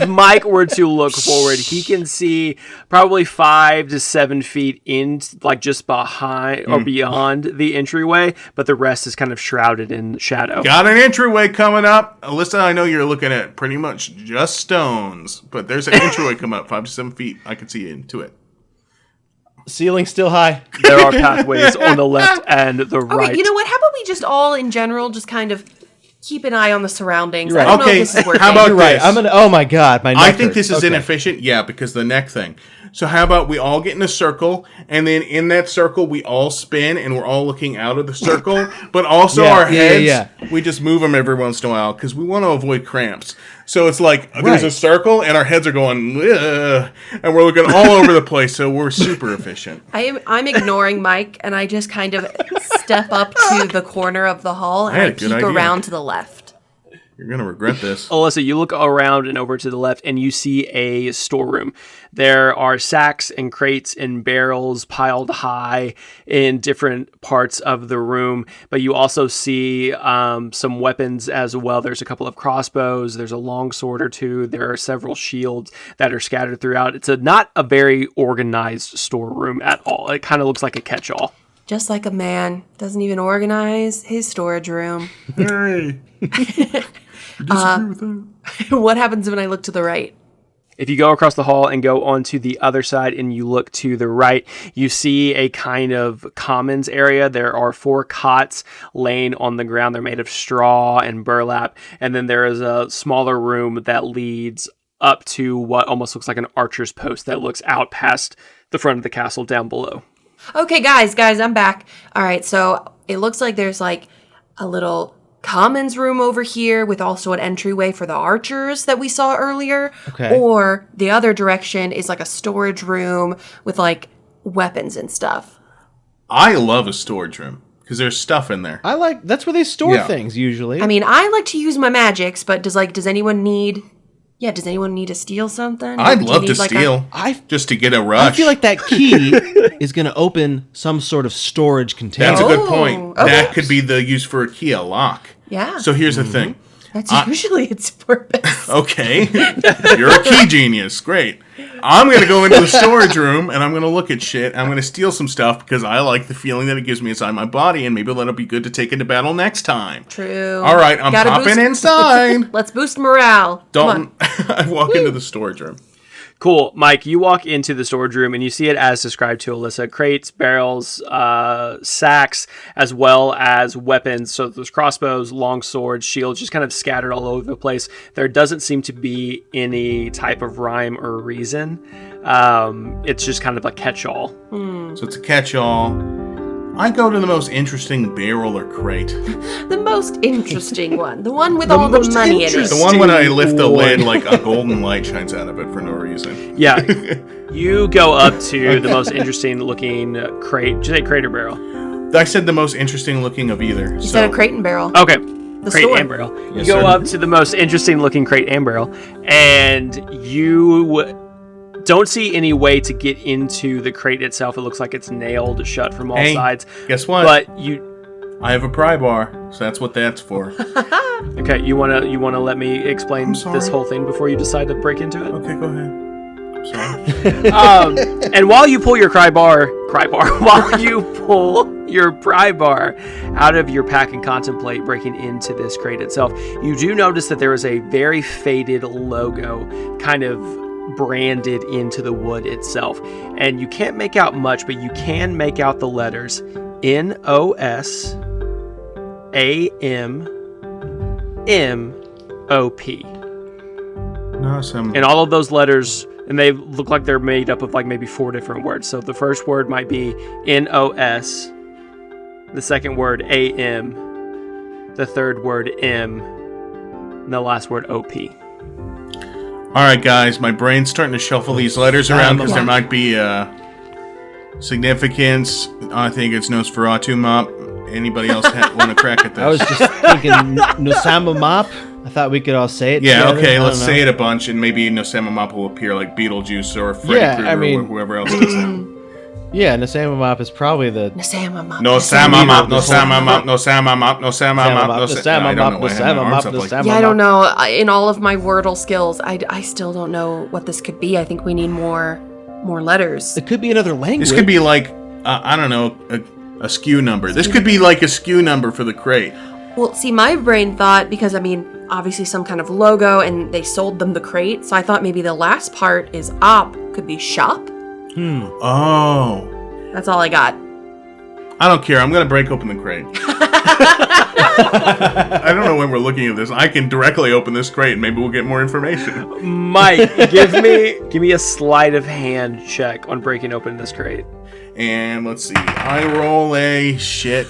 Mike were to look forward, he can see probably 5 to 7 feet in, like just behind or beyond the entryway, but the rest is kind of shrouded in shadow. Got an entryway coming up. Alyssa, I know you're looking at pretty much just stones, but there's an entryway coming up 5 to 7 feet. I can see into it. Ceiling's still high. There are pathways on the left and the Okay, right. you know what? How about we just all in general just kind of keep an eye on the surroundings? You're I right. don't know Okay, if this is working. how about You're right. this? I'm gonna. Oh my god, my neck I think hurts. this is Okay. inefficient. Yeah, because the neck thing. So how about we all get in a circle, and then in that circle we all spin, and we're all looking out of the circle, but also Yeah, our yeah, heads, yeah. we just move them every once in a while because we want to avoid cramps. So it's like there's a Right. circle, and our heads are going, "Ugh," and we're looking all over the place. So we're super efficient. I'm ignoring Mike, and I just kind of step up to the corner of the hall, and I had I a good peek idea. around to the left. You're gonna regret this. Alyssa, you look around and over to the left, and you see a storeroom. There are sacks and crates and barrels piled high in different parts of the room, but you also see some weapons as well. There's a couple of crossbows. There's a longsword or two. There are several shields that are scattered throughout. It's not a very organized storeroom at all. It kind of looks like a catch-all. Just like a man doesn't even organize his storage room. Hey, you disagree with that? What happens when I look to the right? If you go across the hall and go onto the other side and you look to the right, you see a kind of commons area. There are 4 cots laying on the ground. They're made of straw and burlap. And then there is a smaller room that leads up to what almost looks like an archer's post that looks out past the front of the castle down below. Okay, guys, I'm back. All right, so it looks like there's like a little commons room over here with also an entryway for the archers that we saw earlier. Okay. Or the other direction is like a storage room with like weapons and stuff. I love a storage room because there's stuff in there. That's where they store Yeah. things usually. I mean, I like to use my magics, but does anyone need to steal something? I'd Do you love to need, like, steal just to get a rush. I feel like that key is going to open some sort of storage container. That's a good point. okay. That could be the use for a key, a lock. Yeah. So here's the thing. That's usually its purpose. Okay. You're a key genius. Great. I'm going to go into the storage room and I'm going to look at shit. I'm going to steal some stuff because I like the feeling that it gives me inside my body, and maybe that'll be good to take into battle next time. True. All right, I'm Gotta popping boost- inside. Let's boost morale. Dalton, I walk into the storage room. Cool. Mike, you walk into the storage room and you see it as described to Alyssa. Crates, barrels, sacks, as well as weapons. So there's crossbows, long swords, shields, just kind of scattered all over the place. There doesn't seem to be any type of rhyme or reason. It's just kind of a catch-all. So it's a catch-all. I go to the most interesting barrel or crate. The most interesting one. The one with all the money in it. The one when I lift the lid, like a golden light shines out of it for no reason. Yeah. You go up to the most interesting looking crate. Did you say crate or barrel? I said the most interesting looking of either. You said a crate and barrel. Okay. The Crate store. and barrel. Yes, you go sir. up to the most interesting looking crate and barrel, and you don't see any way to get into the crate itself. It looks like it's nailed shut from all Hey, sides. guess what? But you I have a pry bar, so that's what that's for. okay? You wanna let me explain sorry. this whole thing before you decide to break into it? Okay, go ahead. I'm sorry. And while you pull your pry bar, while you pull your pry bar out of your pack and contemplate breaking into this crate itself, you do notice that there is a very faded logo kind of branded into the wood itself. And you can't make out much, but you can make out the letters NOSAMMOP. Awesome. And all of those letters, and they look like they're made up of like maybe 4 different words. So the first word might be NOS, the second word AM, the third word M, and the last word OP. All right, guys, my brain's starting to shuffle these letters around because there might be significance. I think it's Nosferatu Mop. Anybody else want to crack at this? I was just thinking Nosama Mop. I thought we could all say it Yeah, together. okay, I let's don't say know. it a bunch, and maybe Nosama Mop will appear like Beetlejuice or Freddy Yeah, Krueger I mean- or whoever else does that. Yeah, Nosama Mop is probably the... Nosama Mop. Nosama Mop, Nosama Mop, Nosama Mop, Nosama Mop, Nosama Nosama I don't know Mop, why I have my Nosama arms Mop, up like Nosama Yeah, I don't know. In all of my Wordle skills, I still don't know what this could be. I think we need more letters. It could be another language. This could be like, I don't know, a SKU number. This could be like a SKU number for the crate. Well, see, my brain thought, because I mean, obviously some kind of logo, and they sold them the crate, so I thought maybe the last part is op, could be shop. Oh. That's all I got. I don't care. I'm going to break open the crate. I don't know when we're looking at this. I can directly open this crate and maybe we'll get more information. Mike, give me a sleight of hand check on breaking open this crate. And let's see. I roll a shit.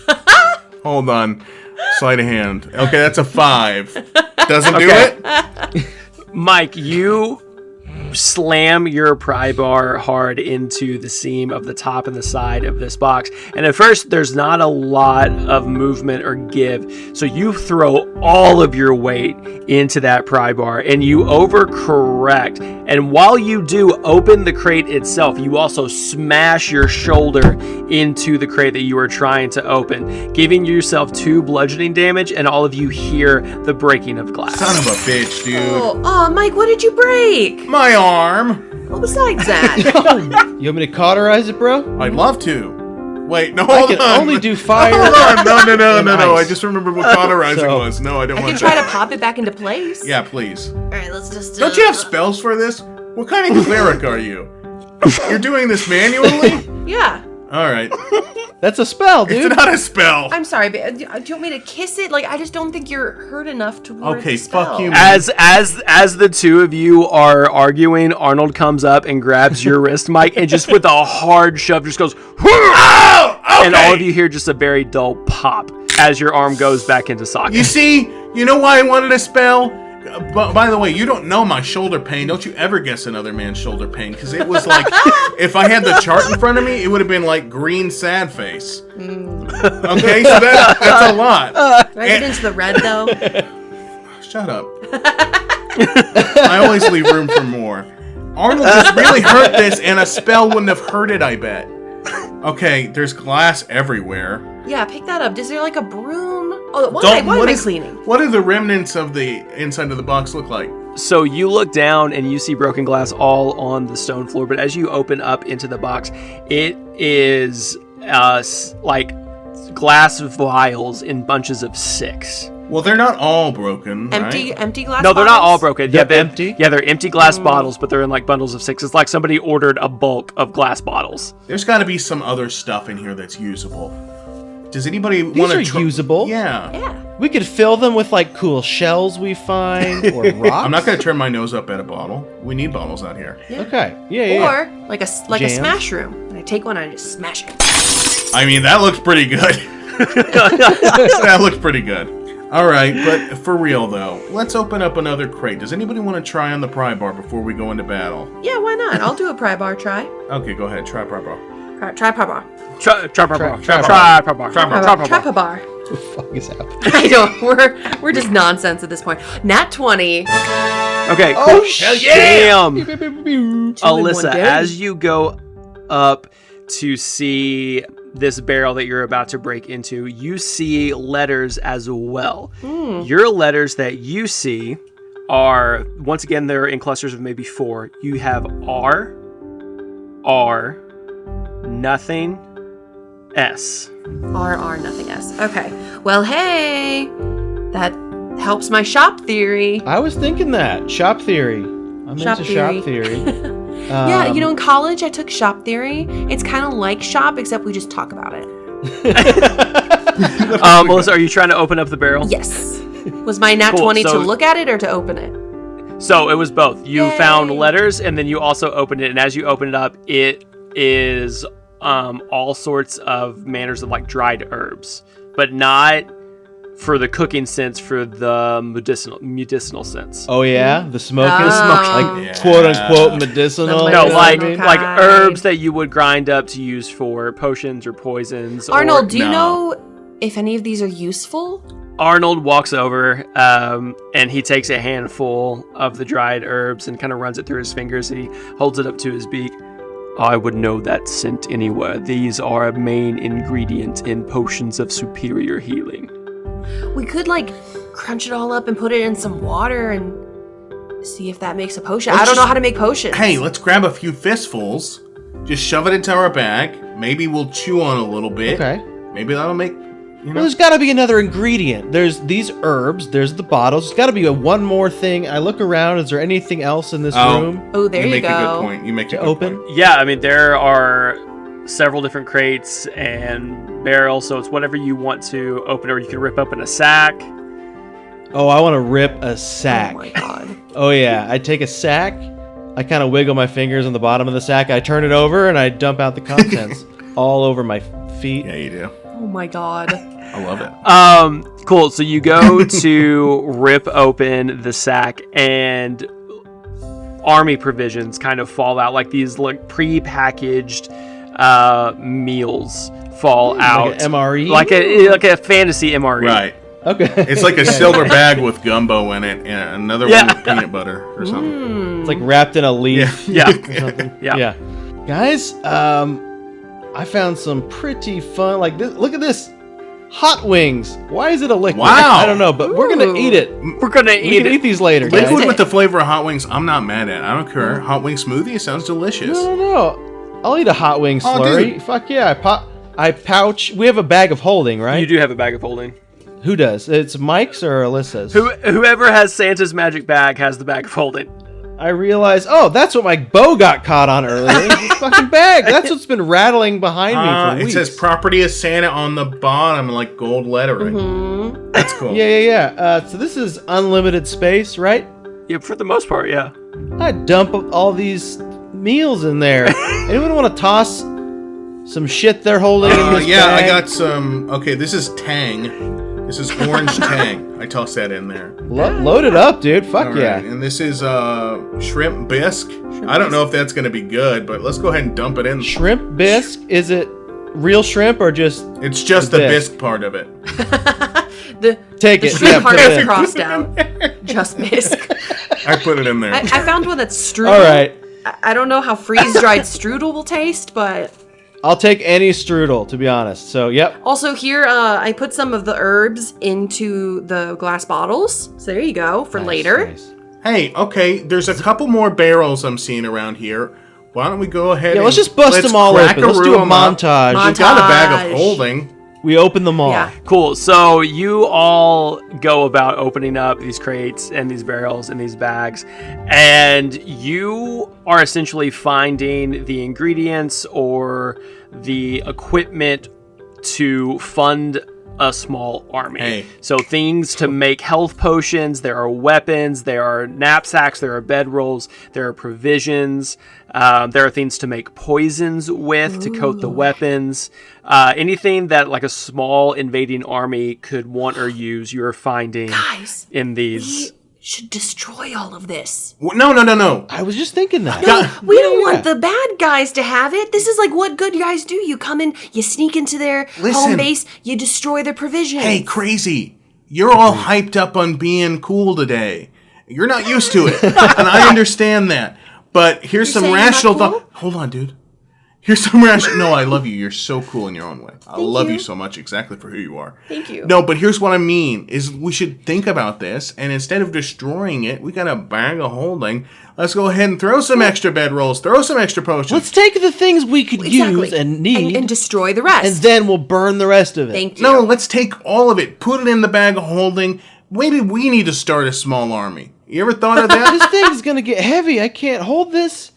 Hold on. Sleight of hand. Okay, that's a 5. Doesn't do it? Mike, you slam your pry bar hard into the seam of the top and the side of this box, and at first there's not a lot of movement or give, so you throw all of your weight into that pry bar and you overcorrect, and while you do open the crate itself, you also smash your shoulder into the crate that you are trying to open, giving yourself 2 bludgeoning damage, and all of you hear the breaking of glass. Son of a bitch, dude. Oh, Mike, what did you break? My arm. Well, besides that. You want me to cauterize it, bro? I'd love to. Wait, no, I hold can on. only do fire. Hold on. No. and I ice. just remembered what cauterizing So- was. No, I don't I want can try that. to pop it back into place. Yeah, please. Alright, let's just... Don't you have spells for this? What kind of cleric are you? You're doing this manually? Yeah. Alright. That's a spell, dude. It's not a spell. I'm sorry, but do you want me to kiss it? Like, I just don't think you're hurt enough to ward Okay, the spell. fuck you. As the two of you are arguing, Arnold comes up and grabs your wrist, Mike, and just with a hard shove just goes, Oh, okay. and all of you hear just a very dull pop as your arm goes back into socket. You see, you know why I wanted a spell? By the way, you don't know my shoulder pain. Don't you ever guess another man's shoulder pain, because it was like, if I had the chart in front of me, it would have been like green sad face. Okay, so that's a lot. Can I get into the red though? Shut up. I always leave room for more. Arnold just really hurt this, and a spell wouldn't have hurt it, I bet. Okay, there's glass everywhere. Yeah, pick that up. Is there like a broom? Oh, why am I cleaning? What do the remnants of the inside of the box look like? So you look down and you see broken glass all on the stone floor, but as you open up into the box, it is like glass vials in bunches of 6. Well, they're not all broken, Empty glass No, they're not all bottles? broken. They're empty? Yeah, they're empty glass bottles, but they're in like bundles of 6. It's like somebody ordered a bulk of glass bottles. There's got to be some other stuff in here that's usable. Does anybody want to These are usable. Yeah. Yeah. We could fill them with like cool shells we find or rocks. I'm not going to turn my nose up at a bottle. We need bottles out here. Yeah. Okay. Yeah. Or like a Jams. smash room. And I take one and I just smash it. I mean, that looks pretty good. That looks pretty good. All right, but for real though, let's open up another crate. Does anybody want to try on the pry bar before we go into battle? Yeah, why not? I'll do a pry bar try. Okay, go ahead. Try pry bar. Try pry bar. Try bar. Try bar. What the fuck is happening? I know, we're just nonsense at this point. Nat 20. Okay, cool. Oh, Damn. 2 in 1 Alyssa, day. as you go up to see this barrel that you're about to break into, you see letters as well. Your letters that you see are, once again, they're in clusters of maybe 4. You have R, nothing, S. R, nothing S. Okay. Well, hey, that helps my shop theory. I was thinking that. Shop theory. I'm Shop into theory. shop theory. Yeah, in college I took shop theory. It's kind of like shop, except we just talk about it. Melissa, are you trying to open up the barrel? Yes. Was my nat Cool, 20 to so- look at it or to open it? So it was both. You Yay. found letters, and then you also opened it. And as you open it up, it is all sorts of manners of like dried herbs, but not for the cooking sense, for the medicinal sense. Oh yeah, the smoking, Oh. like quote unquote medicinal. The No, you know like what I mean? like Okay. herbs that you would grind up to use for potions or poisons. Arnold, or, do you no. know if any of these are useful? Arnold walks over and he takes a handful of the dried herbs and kind of runs it through his fingers, and he holds it up to his beak. I would know that scent anywhere. These are a main ingredient in potions of superior healing. We could crunch it all up and put it in some water and see if that makes a potion. Let's I don't know just- how to make potions. Hey, let's grab a few fistfuls. Just shove it into our bag. Maybe we'll chew on a little bit. Okay. Maybe that'll make. Well, there's got to be another ingredient. There's these herbs. There's the bottles. There's got to be one more thing. I look around. Is there anything else in this room Oh, there you make a go. good point. You make a to good open? point. Yeah, I mean, there are several different crates and barrels, so it's whatever you want to open, or you can rip open a sack. Oh, I want to rip a sack. Oh my god. Oh yeah, I take a sack. I kind of wiggle my fingers on the bottom of the sack. I turn it over and I dump out the contents all over my feet. Yeah, you do. Oh my god. I love it. Cool. So you go to rip open the sack, and army provisions kind of fall out, like these pre-packaged meals fall out, Like an MRE? like a fantasy MRE. Right. Okay. It's like a silver bag with gumbo in it, and another one with peanut butter or something. It's like wrapped in a leaf. Yeah. Or something. Yeah. Guys, I found some pretty fun. Like this. Look at this. Hot wings. Why is it a liquid? Wow. I don't know, but we're gonna eat it. We're gonna We can eat these later, guys. Liquid with the flavor of hot wings, I'm not mad at. I don't care. Hot wing smoothie, it sounds delicious. No. I'll eat a hot wing Oh, slurry. dude. Fuck yeah. I pouch. We have a bag of holding, right? You do have a bag of holding. Who does? It's Mike's or Alyssa's? Whoever has Santa's magic bag has the bag of holding. I realize, that's what my bow got caught on earlier. This fucking bag. That's what's been rattling behind me for It weeks. says property of Santa on the bottom, like gold lettering. Mm-hmm. That's cool. Yeah. So this is unlimited space, right? Yeah, for the most part, yeah. I dump all these meals in there. Anyone want to toss some shit they're holding in this Yeah, bag? I got some. Okay, this is Tang. This is orange Tang. I tossed that in there. Load it up, dude. Fuck All yeah. right, and this is shrimp bisque. I don't know if that's gonna be good, but let's go ahead and dump it in. Shrimp bisque? Is it real shrimp or just? It's just the bisque part of it. Take the it. shrimp Yeah, part put it is in. crossed out. Just bisque. I put it in there. I found one that's strudel. All right. I don't know how freeze-dried strudel will taste, but I'll take any strudel, to be honest. So, yep. also here I put some of the herbs into the glass bottles. So there you go for later. Nice. Hey, okay, there's a couple more barrels I'm seeing around here. Why don't we go ahead Yeah, and let's just bust them all crack open. Let's do a room up. montage. We've got a bag Montage. of holding. We open them all. Yeah. Cool. So you all go about opening up these crates and these barrels and these bags, and you are essentially finding the ingredients or the equipment to fund a small army. Hey. So things to make health potions, there are weapons, there are knapsacks, there are bedrolls, there are provisions, there are things to make poisons with, to coat the weapons. Anything that like a small invading army could want or use, you're finding Guys, in these. we should destroy all of this. No. I was just thinking that. We don't want the bad guys to have it. This is like what good guys do. You come in, you sneak into their home Listen. base, you destroy their provisions. Hey, crazy. You're all hyped up on being cool today. You're not used to it. And I understand that. But here's some saying I'm not rational cool? thought. Hold on, dude. Here's some rational. No, I love you. You're so cool in your own way. I love you you. so much exactly for who you are. Thank you. No, but here's what I mean is we should think about this, and instead of destroying it, we got a bag of holding. Let's go ahead and throw some extra bedrolls, throw some extra potions. Let's take the things we could use and need, and destroy the rest. and then we'll burn the rest of it. Thank you. No, let's take all of it, put it in the bag of holding. Maybe we need to start a small army. You ever thought of that? This thing's gonna get heavy. I can't hold this.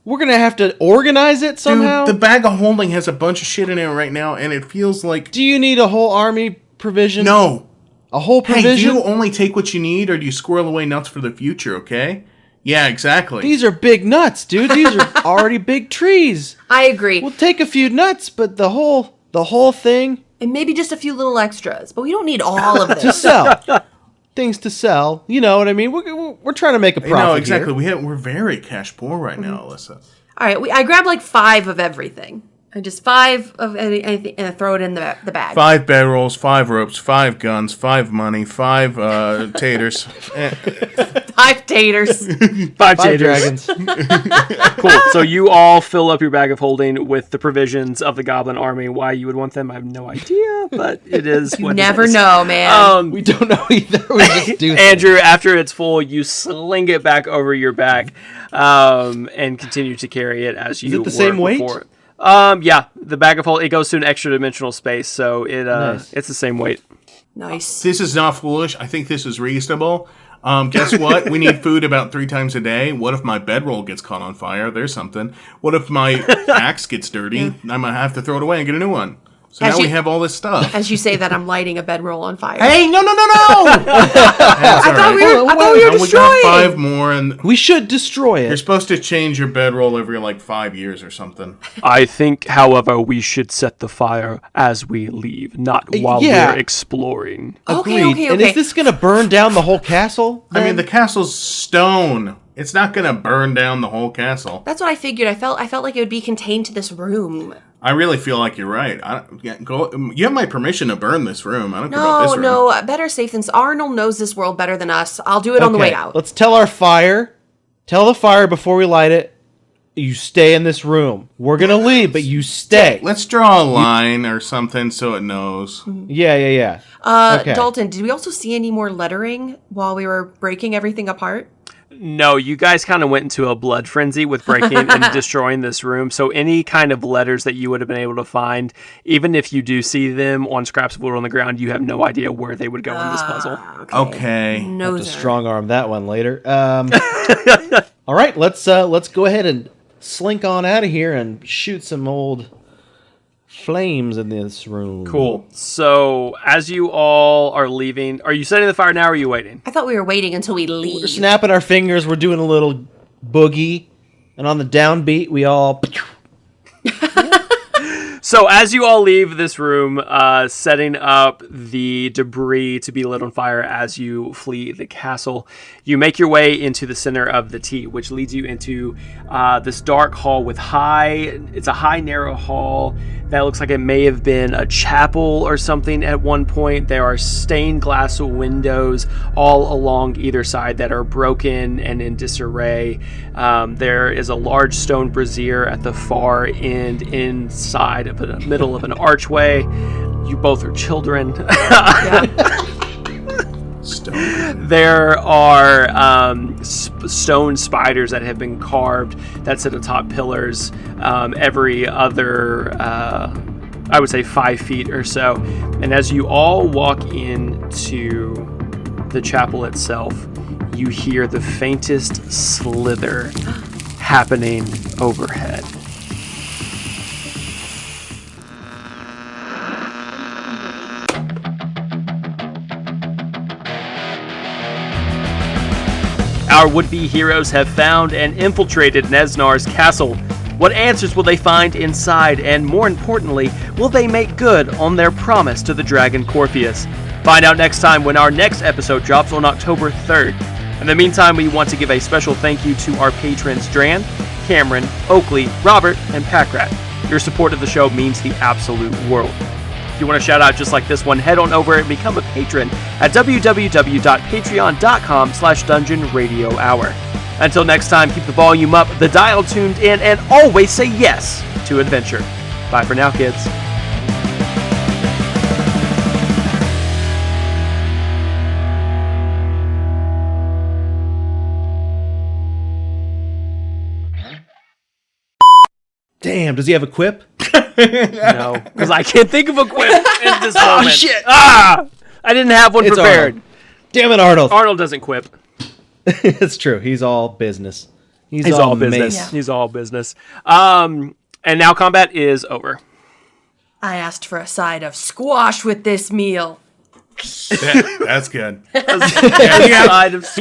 We're gonna have to organize it somehow. Dude, the bag of holding has a bunch of shit in it right now, and it feels like... Do you need a whole army provision? No. A whole Hey, provision? do you only take what you need, or do you squirrel away nuts for the future, okay? Yeah, exactly. These are big nuts, dude. These are already big trees. I agree. We'll take a few nuts, but the whole thing And maybe just a few little extras, but we don't need all of to this. sell. Things to sell. You know what I mean? We're trying to make a profit. No, exactly. Here. We're very cash poor right now, Alyssa. All right, I grabbed like 5 of everything. And just 5 of anything, and I throw it in the bag. 5 bedrolls, 5 ropes, 5 guns, 5 money, 5 taters. 5 taters. 5 Five taters. dragons. Cool. So you all fill up your bag of holding with the provisions of the goblin army. Why you would want them, I have no idea, but it is You what never it is. know, man. We don't know either. We just do. Andrew, after it's full, you sling it back over your back and continue to carry it as you it the same were weight? before. Yeah, the bag of hold, it goes to an extra dimensional space, so Nice. it's the same weight. Nice. This is not foolish. I think this is reasonable. Guess what? We need food about 3 times a day. What if my bedroll gets caught on fire? There's something. What if my axe gets dirty? I might have to throw it away and get a new one. So As now we you- have all this stuff. As you say that, I'm lighting a bedroll on fire. Hey, no! I thought we were We destroying. got 5 more, and We should destroy you're it. supposed to change your bedroll every like 5 years or something. I think, however, we should set the fire as we leave, not while yeah. we're exploring. Okay, Agreed. okay, And okay. is this gonna burn down the whole castle? I mean, then? the castle's stone. It's not gonna burn down the whole castle. That's what I figured. I felt like it would be contained to this room. I really feel like you're right. You have my permission to burn this room. I don't care about this room. No, better safe than Arnold knows this world better than us. I'll do it on the way out. Let's tell our fire. Tell the fire before we light it. You stay in this room. We're gonna leave, but you stay. Let's draw a line or something so it knows. Yeah. Okay. Dalton, did we also see any more lettering while we were breaking everything apart? No, you guys kind of went into a blood frenzy with breaking and destroying this room. So any kind of letters that you would have been able to find, even if you do see them on scraps of wood on the ground, you have no idea where they would go in this puzzle. Okay. No, To strong arm that one later. All right, let's go ahead and slink on out of here and shoot some old flames in this room. Cool. So as you all are leaving, are you setting the fire now or are you waiting? I thought we were waiting until we leave. We're snapping our fingers. We're doing a little boogie, and on the downbeat, we all. So as you all leave this room, setting up the debris to be lit on fire as you flee the castle, you make your way into the center of the T, which leads you into this dark hall with it's a high, narrow hall that looks like it may have been a chapel or something at one point. There are stained glass windows all along either side that are broken and in disarray. There is a large stone brazier at the far end inside of the middle of an archway. You both are children. There are stone spiders that have been carved that sit atop pillars every other, I would say 5 feet or so. And as you all walk into the chapel itself, you hear the faintest slither happening overhead. Our would-be heroes have found and infiltrated Neznar's castle. What answers will they find inside, and more importantly, will they make good on their promise to the dragon Corpheus? Find out next time when our next episode drops on October 3rd. In the meantime, we want to give a special thank you to our patrons Dran, Cameron, Oakley, Robert, and Packrat. Your support of the show means the absolute world. If you want to shout out just like this one, head on over and become a patron at www.patreon.com/dungeonradiohour. Until next time, keep the volume up, the dial tuned in, and always say yes to adventure. Bye for now, kids. Damn, does he have a quip? No, because I can't think of a quip in this moment. Oh, shit. I didn't have one It's prepared. Arnold. Damn it, Arnold. Arnold doesn't quip. It's true. He's all business. He's all business. mace. He's all business. And now combat is over. I asked for a side of squash with this meal. That's good. He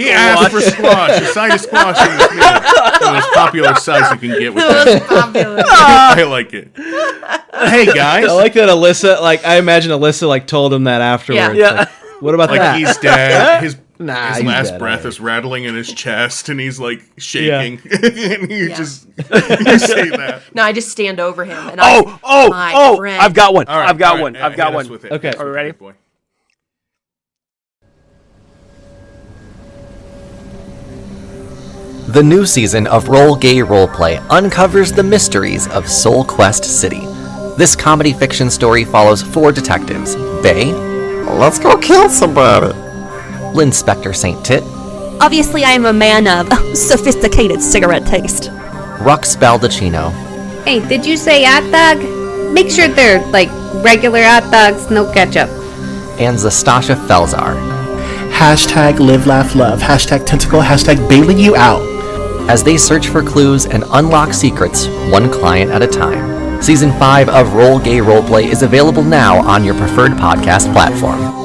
asked for squash. A side of squash in this meal. The most popular size you can get with that. Popular. I like it. Hey guys. I like that Alyssa, I imagine Alyssa, told him that afterwards. Yeah. Like, what about that? He's dead. His he's last dead, breath right. is rattling in his chest, and he's shaking. And you just you say that. No, I just stand over him. And Oh! friend. I've got one. All right, I've got all one. right, I've got hit us one. with it. Okay. Hit us Are we with ready? it, boy. The new season of Roll Gay Roleplay uncovers the mysteries of Soul Quest City. This comedy fiction story follows 4 detectives: Bay, let's go kill somebody; Linspector Saint Tit, Obviously, I am a man of sophisticated cigarette taste. Rux Baldacchino, Hey, did you say hot dog? Make sure they're, regular hot dogs, no ketchup. and Zastasha Felzar. Hashtag live, laugh, love. Hashtag tentacle. Hashtag bailing you out. As they search for clues and unlock secrets, one client at a time. Season 5 of Roll Gay Roleplay is available now on your preferred podcast platform.